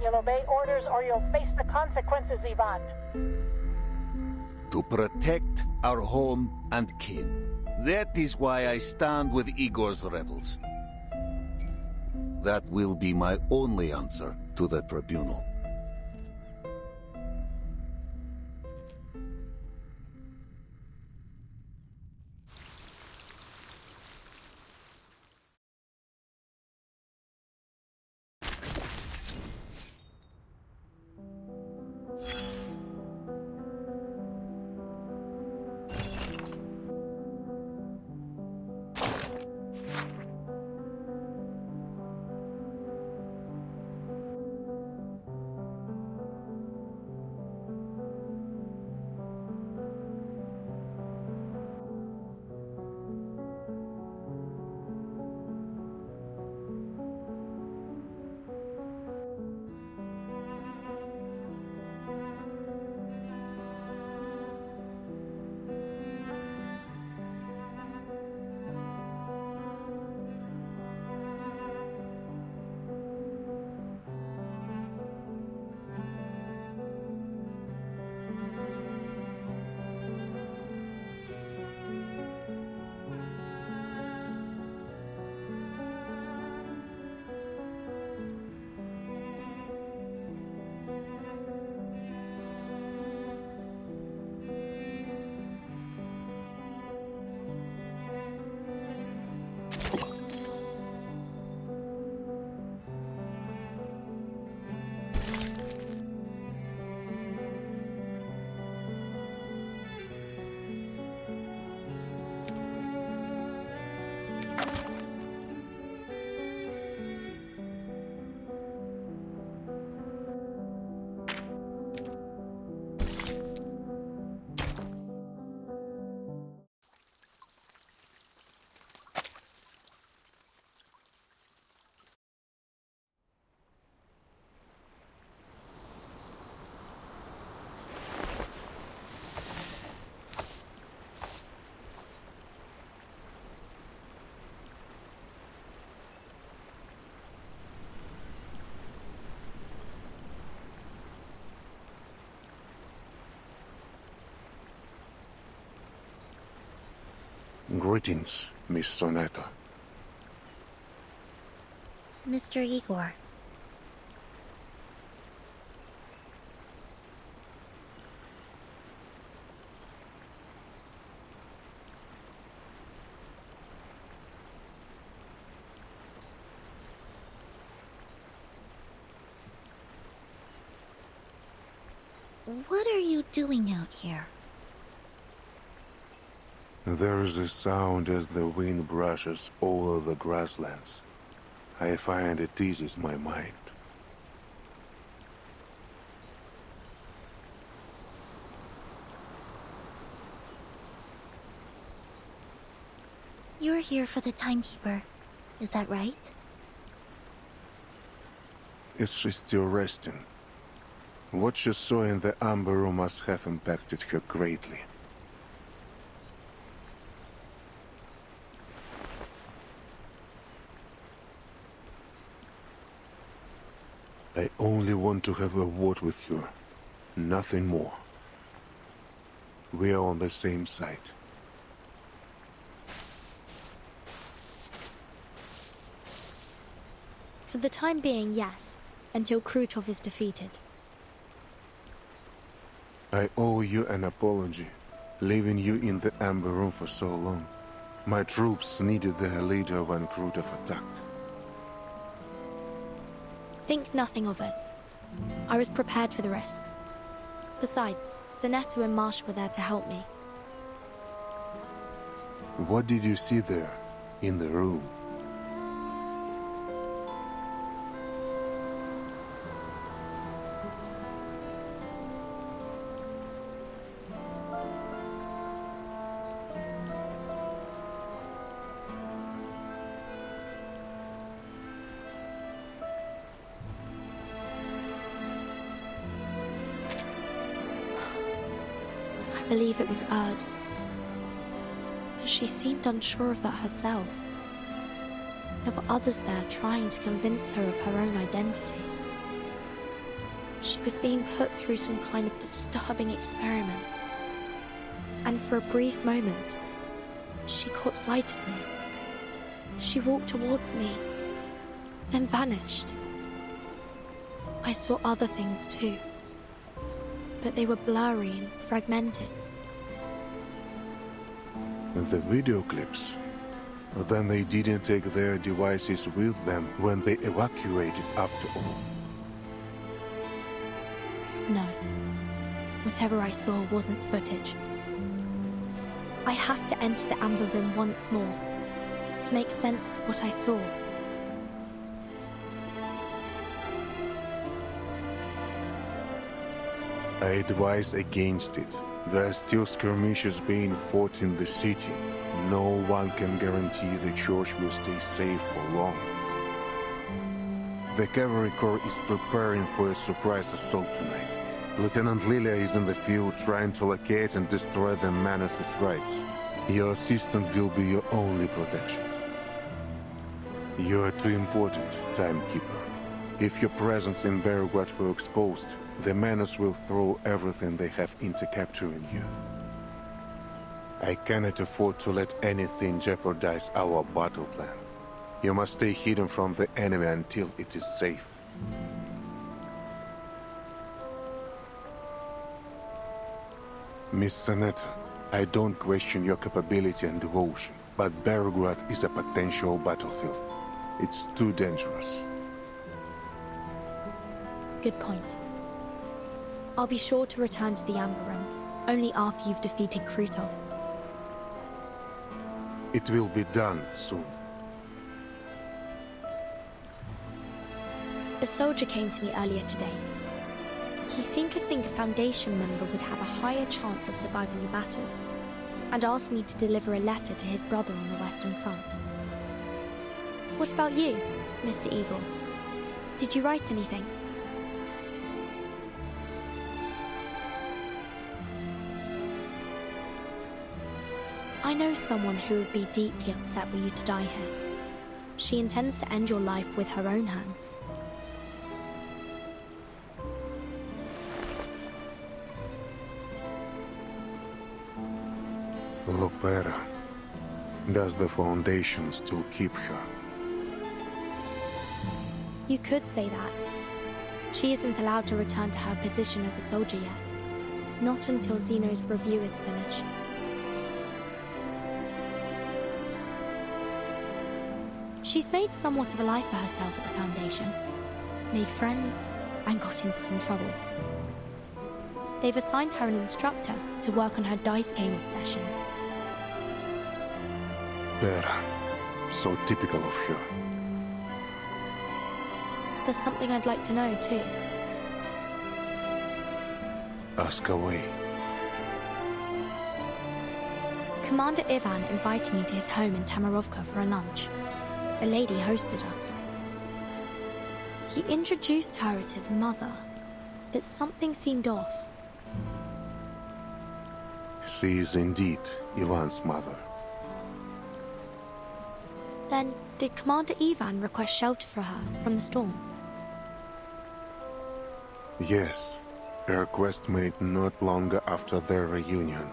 S19: You'll obey orders or you'll face the consequences, Ivan.
S2: To protect our home and kin. That is why I stand with Igor's rebels. That will be my only answer to the tribunal.
S1: Greetings, Miss Sonata.
S14: Mr. Igor. What are you doing out here?
S1: There is a sound as the wind brushes over the grasslands. I find it eases my mind.
S14: You're here for the timekeeper. Is that right?
S1: Is she still resting? What she saw in the amber room must have impacted her greatly. I only want to have a word with you. Nothing more. We are on the same side.
S15: For the time being, yes. Until Krutov is defeated.
S1: I owe you an apology, leaving you in the amber room for so long. My troops needed their leader when Krutov attacked.
S15: Think nothing of it. I was prepared for the risks. Besides, Sonata and Marsh were there to help me.
S1: What did you see there, in the room?
S15: I believe it was Erd. But she seemed unsure of that herself. There were others there trying to convince her of her own identity. She was being put through some kind of disturbing experiment. And for a brief moment, she caught sight of me. She walked towards me, then vanished. I saw other things too, but they were blurry and fragmented.
S1: The video clips. Then they didn't take their devices with them when they evacuated after all.
S15: No. Whatever I saw wasn't footage. I have to enter the amber room once more to make sense of what I saw.
S1: I advise against it. There are still skirmishes being fought in the city. No one can guarantee the church will stay safe for long. The cavalry corps is preparing for a surprise assault tonight. Lieutenant Lilia is in the field trying to locate and destroy the menace's rights. Your assistant will be your only protection. You are too important, Timekeeper. If your presence in Belgrade were exposed, the menace will throw everything they have into capturing you. I cannot afford to let anything jeopardize our battle plan. You must stay hidden from the enemy until it is safe. Miss Sonata, I don't question your capability and devotion, but Belgrade is a potential battlefield. It's too dangerous.
S15: Good point. I'll be sure to return to the Amber Room, only after you've defeated Krutov.
S1: It will be done soon.
S15: A soldier came to me earlier today. He seemed to think a Foundation member would have a higher chance of surviving the battle, and asked me to deliver a letter to his brother on the Western Front. What about you, Mr. Igor? Did you write anything? I know someone who would be deeply upset were you to die here. She intends to end your life with her own hands.
S1: Look better. Does the Foundation still keep her?
S10: You could say that. She isn't allowed to return to her position as a soldier yet. Not until Zeno's review is finished. She's made somewhat of a life for herself at the Foundation. Made friends, and got into some trouble. They've assigned her an instructor to work on her dice game obsession.
S1: Vera, so typical of her.
S10: There's something I'd like to know, too.
S1: Ask away.
S10: Commander Ivan invited me to his home in Tamarovka for a lunch. A lady hosted us. He introduced her as his mother, but something seemed off.
S1: She is indeed Ivan's mother.
S10: Then, did Commander Ivan request shelter for her from the storm?
S1: Yes, a request made not long after their reunion.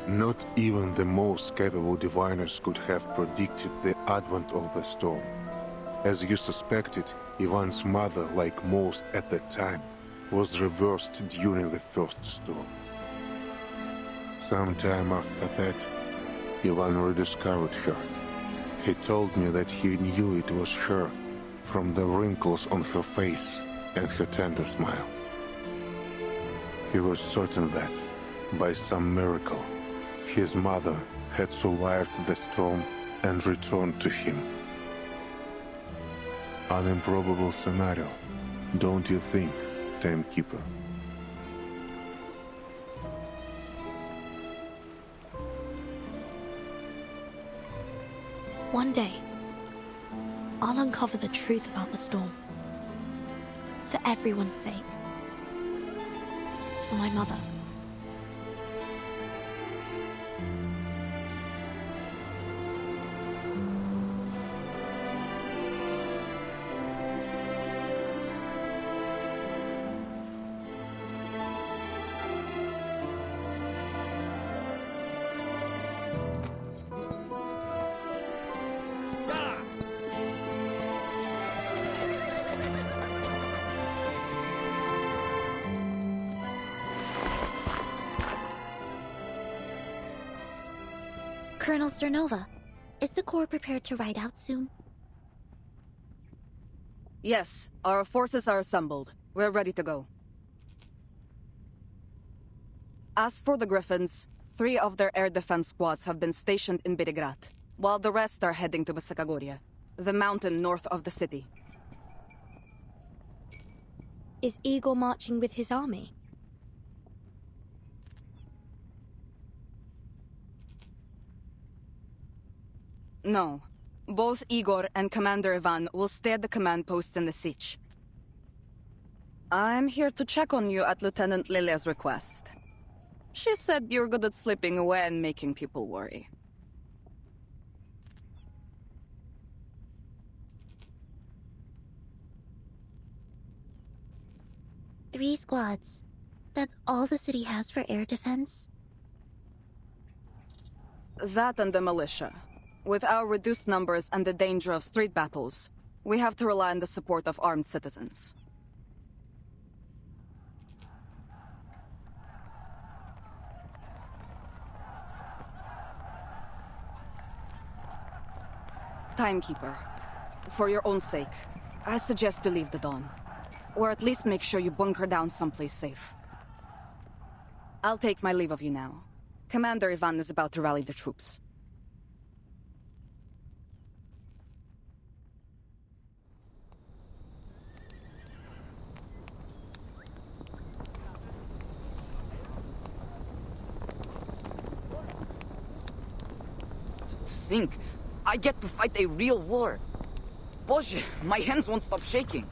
S1: Not even the most capable diviners could have predicted the advent of the storm. As you suspected, Ivan's mother, like most at that time, was reversed during the first storm. Sometime after that, Ivan rediscovered her. He told me that he knew it was her from the wrinkles on her face and her tender smile. He was certain that, by some miracle, his mother had survived the storm and returned to him. An improbable scenario, don't you think, Timekeeper?
S10: One day, I'll uncover the truth about the storm. For everyone's sake. For my mother.
S14: Colonel Sternova, is the Corps prepared to ride out soon?
S8: Yes, our forces are assembled. We're ready to go. As for the Griffins, 3 of their air defense squads have been stationed in Belgrade, while the rest are heading to Masakagoria, the mountain north of the city.
S10: Is Igor marching with his army?
S8: No. Both Igor and Commander Ivan will stay at the command post in the siege. I'm here to check on you at Lieutenant Lilia's request. She said you're good at slipping away and making people worry.
S14: Three squads. That's all the city has for air defense?
S8: That and the militia. With our reduced numbers and the danger of street battles, we have to rely on the support of armed citizens. Timekeeper, for your own sake, I suggest you leave the Dawn. Or at least make sure you bunker down someplace safe. I'll take my leave of you now. Commander Ivan is about to rally the troops.
S20: Think, I get to fight a real war. Boże, my hands won't stop shaking.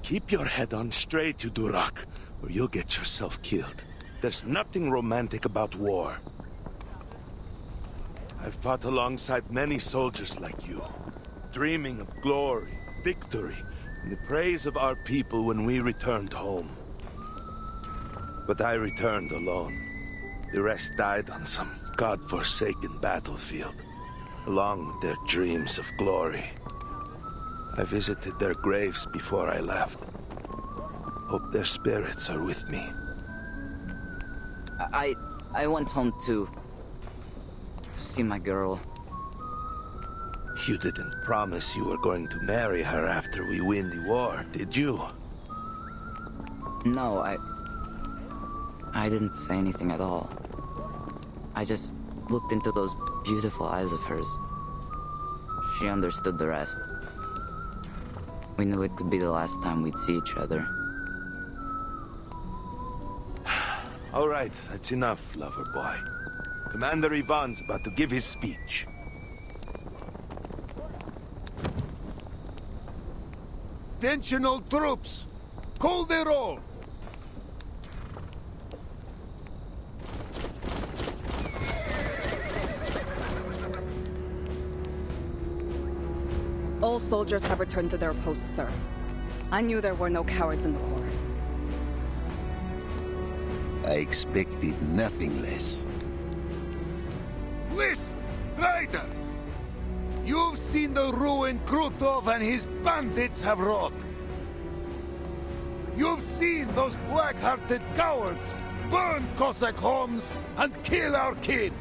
S21: Keep your head on straight, you Durak, or you'll get yourself killed. There's nothing romantic about war. I've fought alongside many soldiers like you, dreaming of glory, victory, the praise of our people when we returned home. But I returned alone. The rest died on some god-forsaken battlefield, along with their dreams of glory. I visited their graves before I left. Hope their spirits are with me.
S20: I went home to see my girl.
S21: You didn't promise you were going to marry her after we win the war, did you?
S20: No, I didn't say anything at all. I just looked into those beautiful eyes of hers. She understood the rest. We knew it could be the last time we'd see each other.
S21: All right, that's enough, lover boy. Commander Ivan's about to give his speech.
S6: Attention all troops! Call the roll!
S8: All soldiers have returned to their posts, sir. I knew there were no cowards in the Corps.
S2: I expected nothing less.
S6: Listen, riders! You've seen the ruin Krutov and his bandits have wrought. You've seen those black-hearted cowards burn Cossack homes and kill our kin.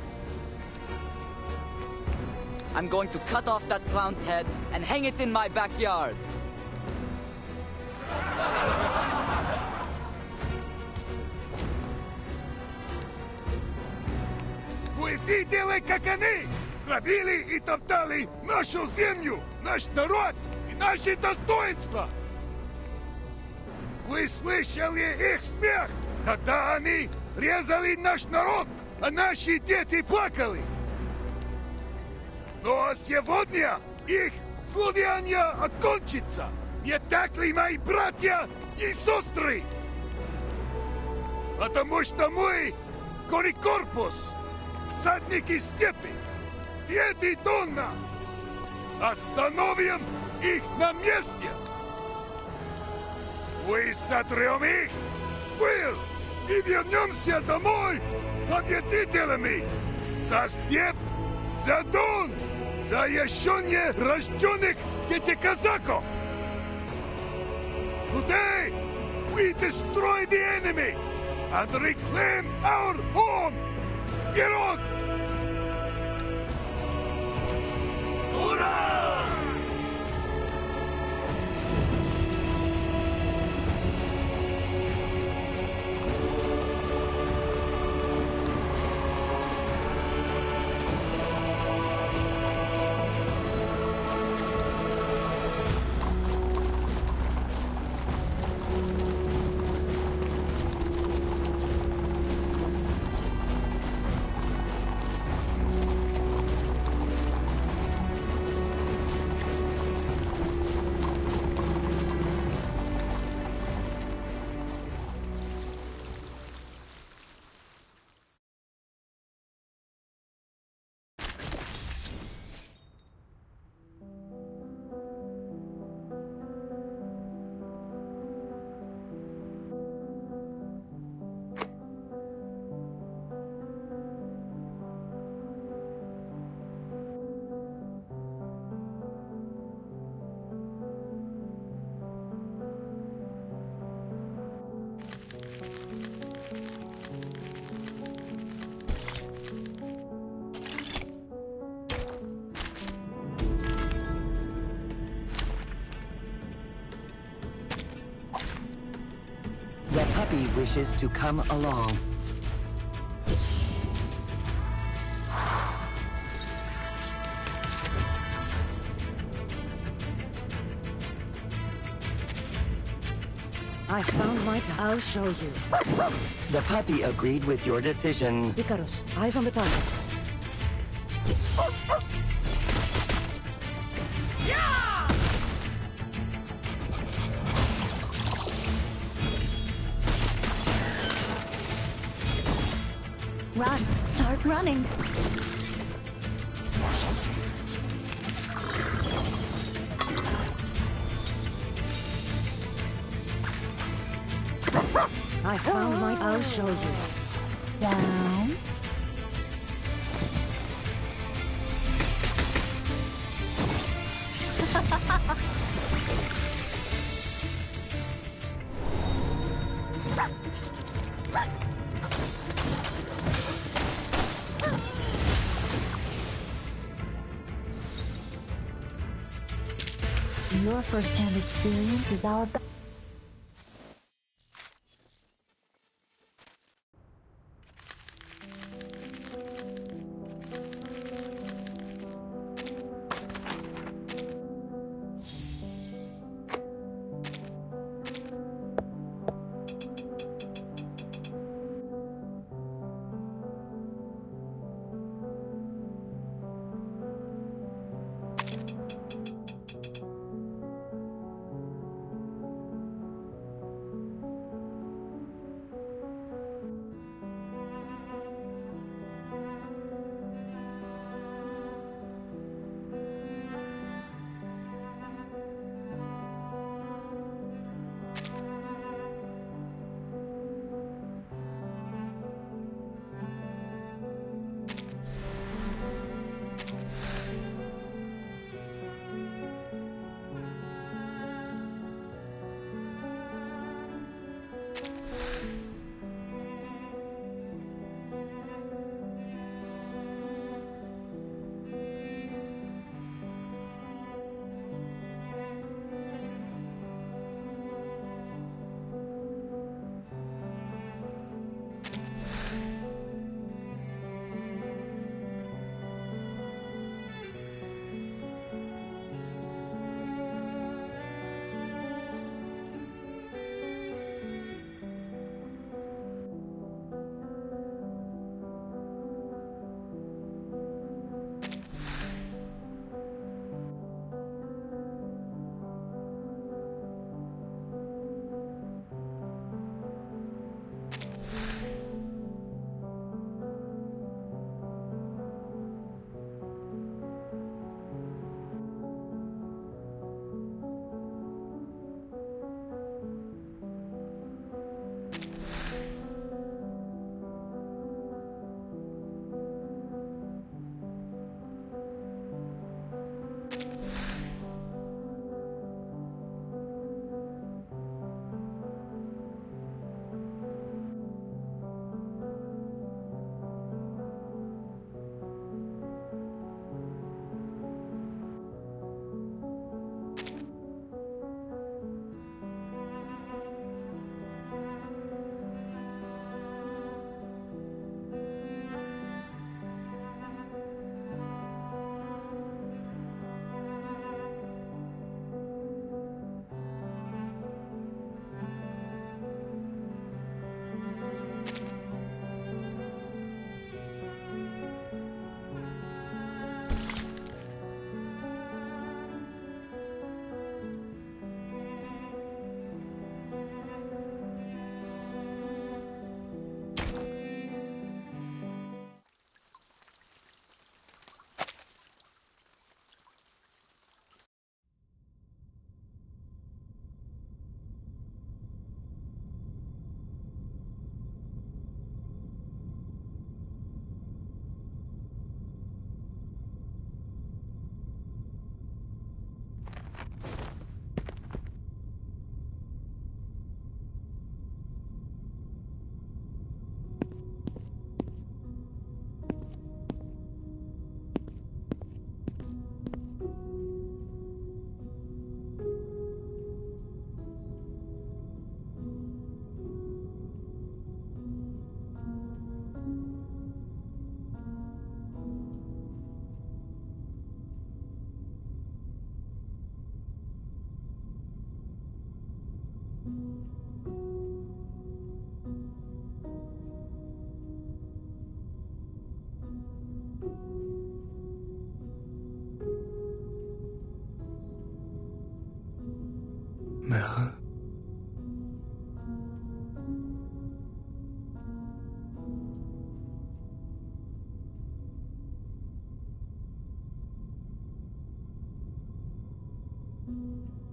S20: I'm going to cut off that clown's head and hang it in my backyard.
S6: Вы видели, как они грабили и топтали нашу землю, наш народ и наши достоинства? Вы слышали их смех, когда они резали наш народ, а наши дети плакали? Но сегодня их злодеяние окончится. Не так ли, мои братья и сестры? Потому что мы, Корикорпус, всадники степи, Дети Дона, остановим их на месте. Мы сотрем их в пыль и вернемся домой победителями. За степь, за Дон, за еще не рожденных детей-казаков. Today, we destroy the enemy and reclaim our home. Get on! Ура!
S22: The puppy wishes to come along.
S23: I found my... I'll show you.
S22: The puppy agreed with your decision.
S23: Icarus, eyes on the target.
S10: Run! Start running!
S23: found my... I'll show you.
S11: Down.
S14: Your first-hand experience is our...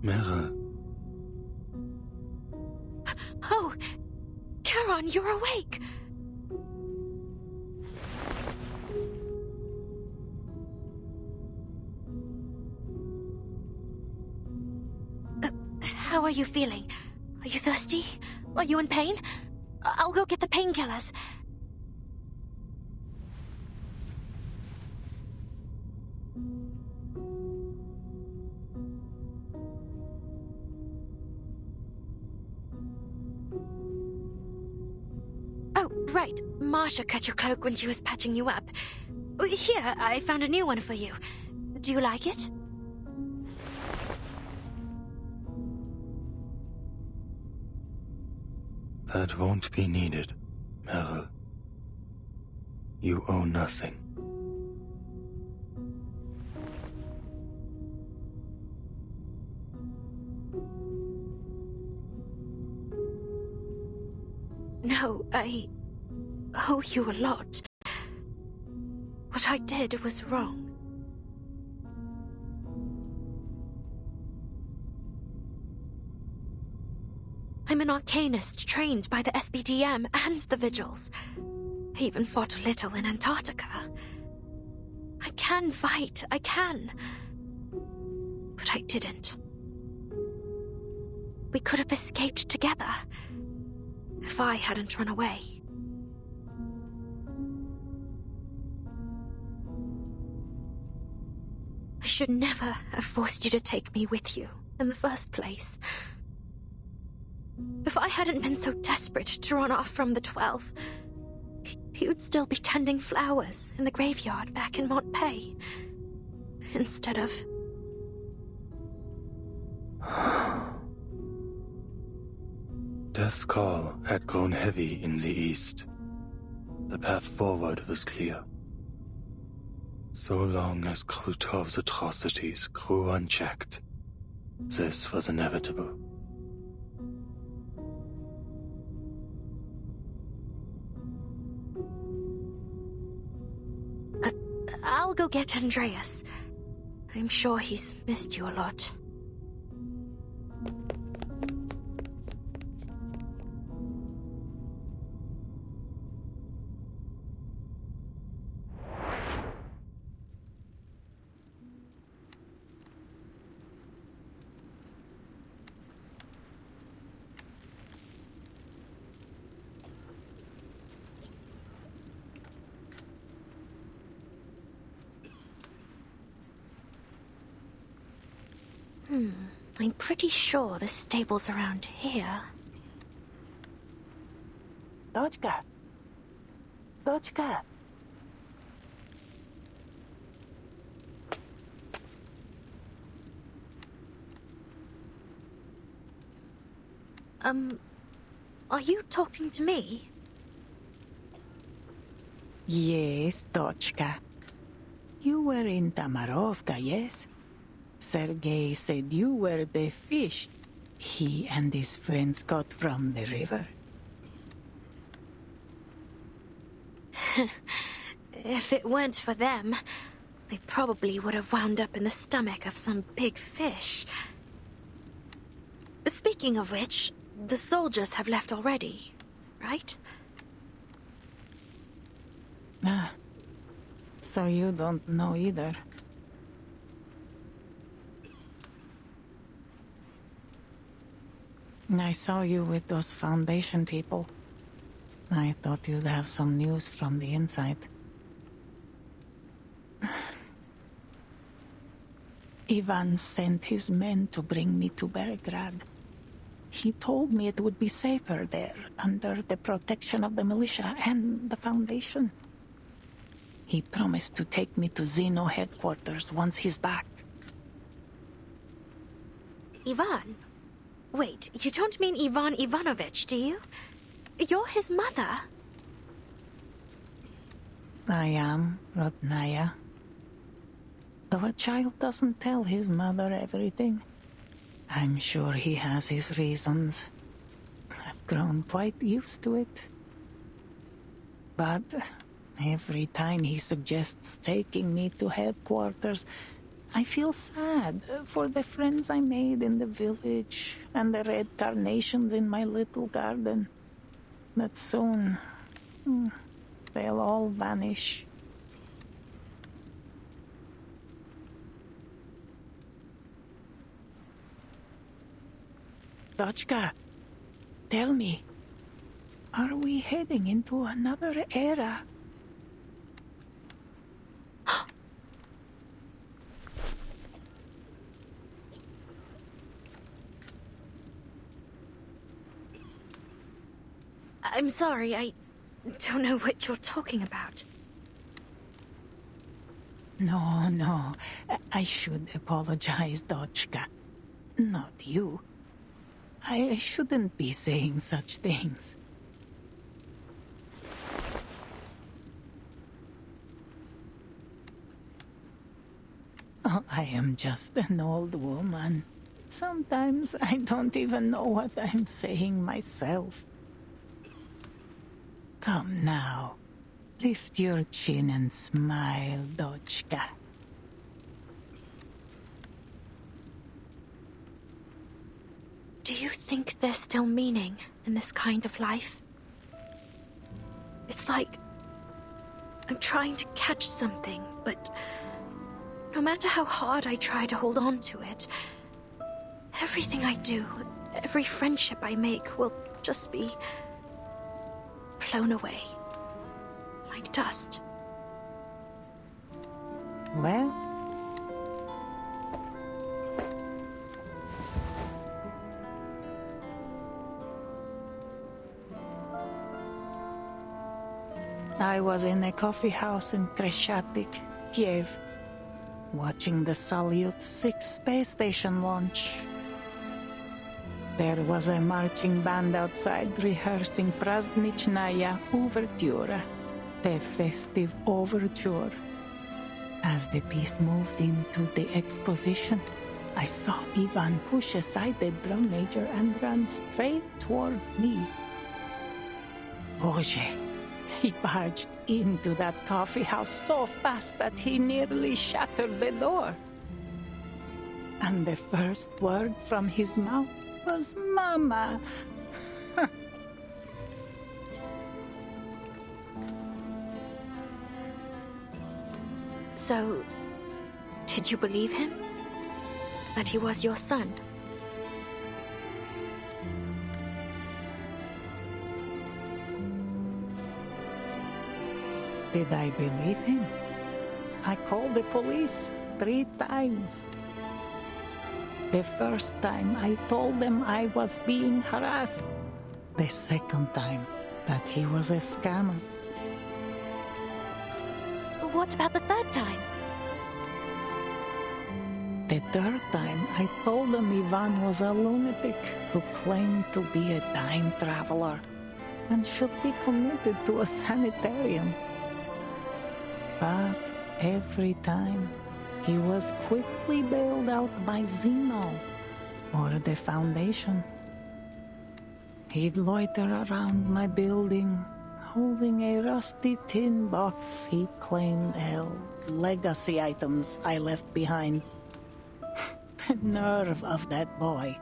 S1: Mère?
S10: Oh, Ivan, you're awake! How are you feeling? Are you thirsty? Are you in pain? I'll go get the painkillers. Oh, right. Marsha cut your cloak when she was patching you up. Here, I found a new one for you. Do you like it?
S7: That won't be needed, Meryl. You owe nothing.
S10: No, I owe you a lot. What I did was wrong. I'm an arcanist trained by the SBDM and the Vigils. I even fought a little in Antarctica. I can fight, I can. But I didn't. We could have escaped together if I hadn't run away. I should never have forced you to take me with you in the first place. If I hadn't been so desperate to run off from the 12th, you'd still be tending flowers in the graveyard back in Montpay. Instead of...
S7: Death's call had grown heavy in the east. The path forward was clear. So long as Krutov's atrocities grew unchecked, this was inevitable.
S10: I'll go get Andreas. I'm sure he's missed you a lot. I'm pretty sure the stable's around here.
S19: Дочка! Дочка!
S10: Are you talking to me?
S9: Yes, Dochka. You were in Tamarovka, yes? Sergei said you were the fish he and his friends caught from the river.
S10: If it weren't for them, they probably would have wound up in the stomach of some big fish. Speaking of which, the soldiers have left already, right?
S9: Ah, so you don't know either. I saw you with those Foundation people. I thought you'd have some news from the inside. Ivan sent his men to bring me to Belgrade. He told me it would be safer there, under the protection of the militia and the Foundation. He promised to take me to Xeno headquarters once he's back.
S10: Ivan? Wait, you don't mean Ivan Ivanovich, do you? You're his mother.
S9: I am, Rodnaya. Though a child doesn't tell his mother everything, I'm sure he has his reasons. I've grown quite used to it. But every time he suggests taking me to headquarters, I feel sad for the friends I made in the village and the red carnations in my little garden. But soon, they'll all vanish. Dochka, tell me, are we heading into another era?
S10: I'm sorry, I don't know what you're talking about.
S9: No, I should apologize, Dochka. Not you. I shouldn't be saying such things. Oh, I am just an old woman. Sometimes I don't even know what I'm saying myself. Come now. Lift your chin and smile, Dochka.
S10: Do you think there's still meaning in this kind of life? It's like I'm trying to catch something, but no matter how hard I try to hold on to it, everything I do, every friendship I make will just be flown away. Like dust.
S9: Well? I was in a coffee house in Kreshatik, Kiev, watching the Salyut 6 space station launch. There was a marching band outside rehearsing Prazdnichnaya Overture, the festive overture. As the piece moved into the exposition, I saw Ivan push aside the drum major and run straight toward me. Boże, he barged into that coffee house so fast that he nearly shattered the door. And the first word from his mouth was Mama.
S10: So, did you believe him? That he was your son?
S9: Did I believe him? I called the police 3 times. The first time I told them I was being harassed. The second time that he was a scammer.
S10: What about the third time?
S9: The third time I told them Ivan was a lunatic who claimed to be a time traveler and should be committed to a sanitarium. But every time, he was quickly bailed out by Zeno or the Foundation. He'd loiter around my building, holding a rusty tin box he claimed held legacy items I left behind. The nerve of that boy.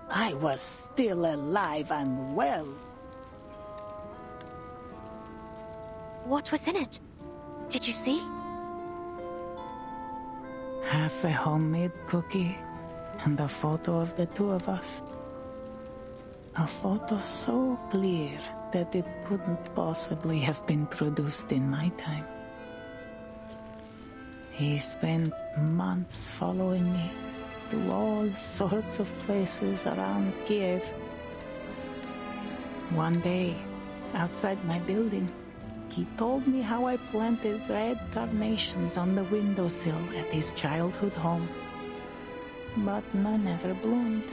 S9: I was still alive and well.
S10: What was in it? Did you see?
S9: Half a homemade cookie and a photo of the 2 of us. A photo so clear that it couldn't possibly have been produced in my time. He spent months following me to all sorts of places around Kiev. One day, outside my building, he told me how I planted red carnations on the windowsill at his childhood home. But none ever bloomed.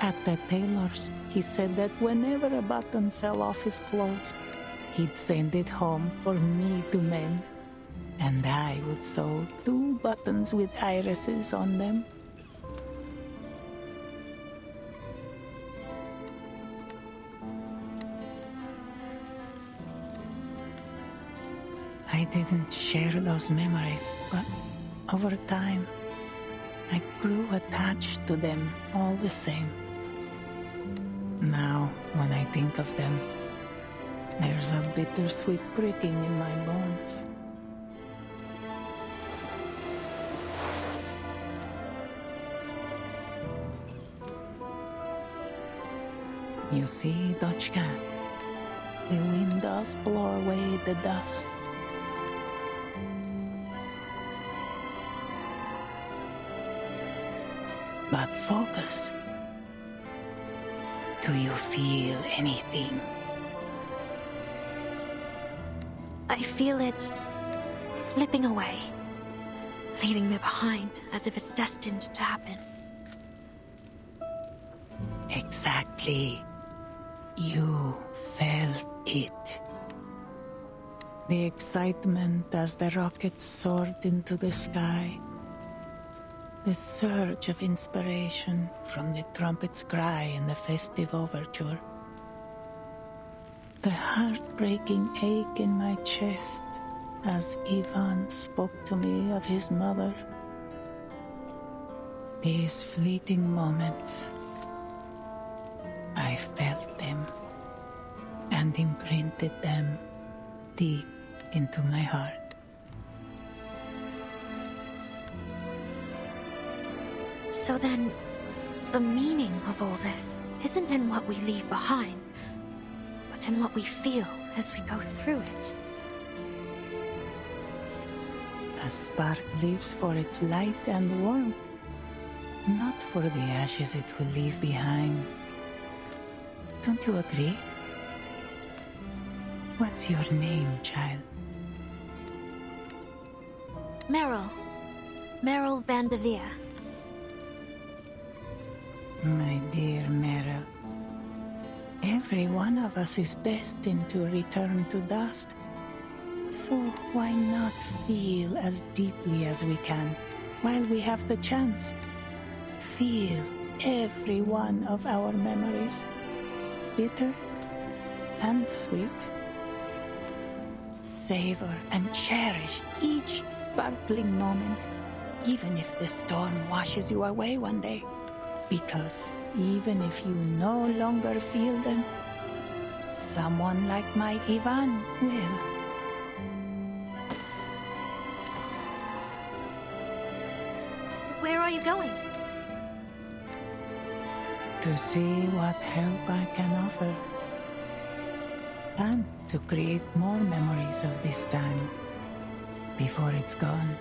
S9: At the tailor's, he said that whenever a button fell off his clothes, he'd send it home for me to mend. And I would sew 2 buttons with irises on them. I didn't share those memories, but over time, I grew attached to them all the same. Now, when I think of them, there's a bittersweet pricking in my bones. You see, Dochka, the wind does blow away the dust. But focus. Do you feel anything?
S10: I feel it slipping away, leaving me behind as if it's destined to happen.
S9: Exactly. You felt it. The excitement as the rockets soared into the sky. The surge of inspiration from the trumpet's cry in the festive overture. The heartbreaking ache in my chest as Ivan spoke to me of his mother. These fleeting moments, I felt them and imprinted them deep into my heart.
S10: So then, the meaning of all this isn't in what we leave behind, but in what we feel as we go through it.
S9: A spark lives for its light and warmth, not for the ashes it will leave behind. Don't you agree? What's your name, child?
S10: Meryl. Meryl Van de Vere.
S9: My dear Meryl, every one of us is destined to return to dust. So why not feel as deeply as we can while we have the chance? Feel every one of our memories, bitter and sweet. Savor and cherish each sparkling moment, even if the storm washes you away one day. Because even if you no longer feel them, someone like my Ivan will.
S10: Where are you going?
S9: To see what help I can offer. And to create more memories of this time before it's gone.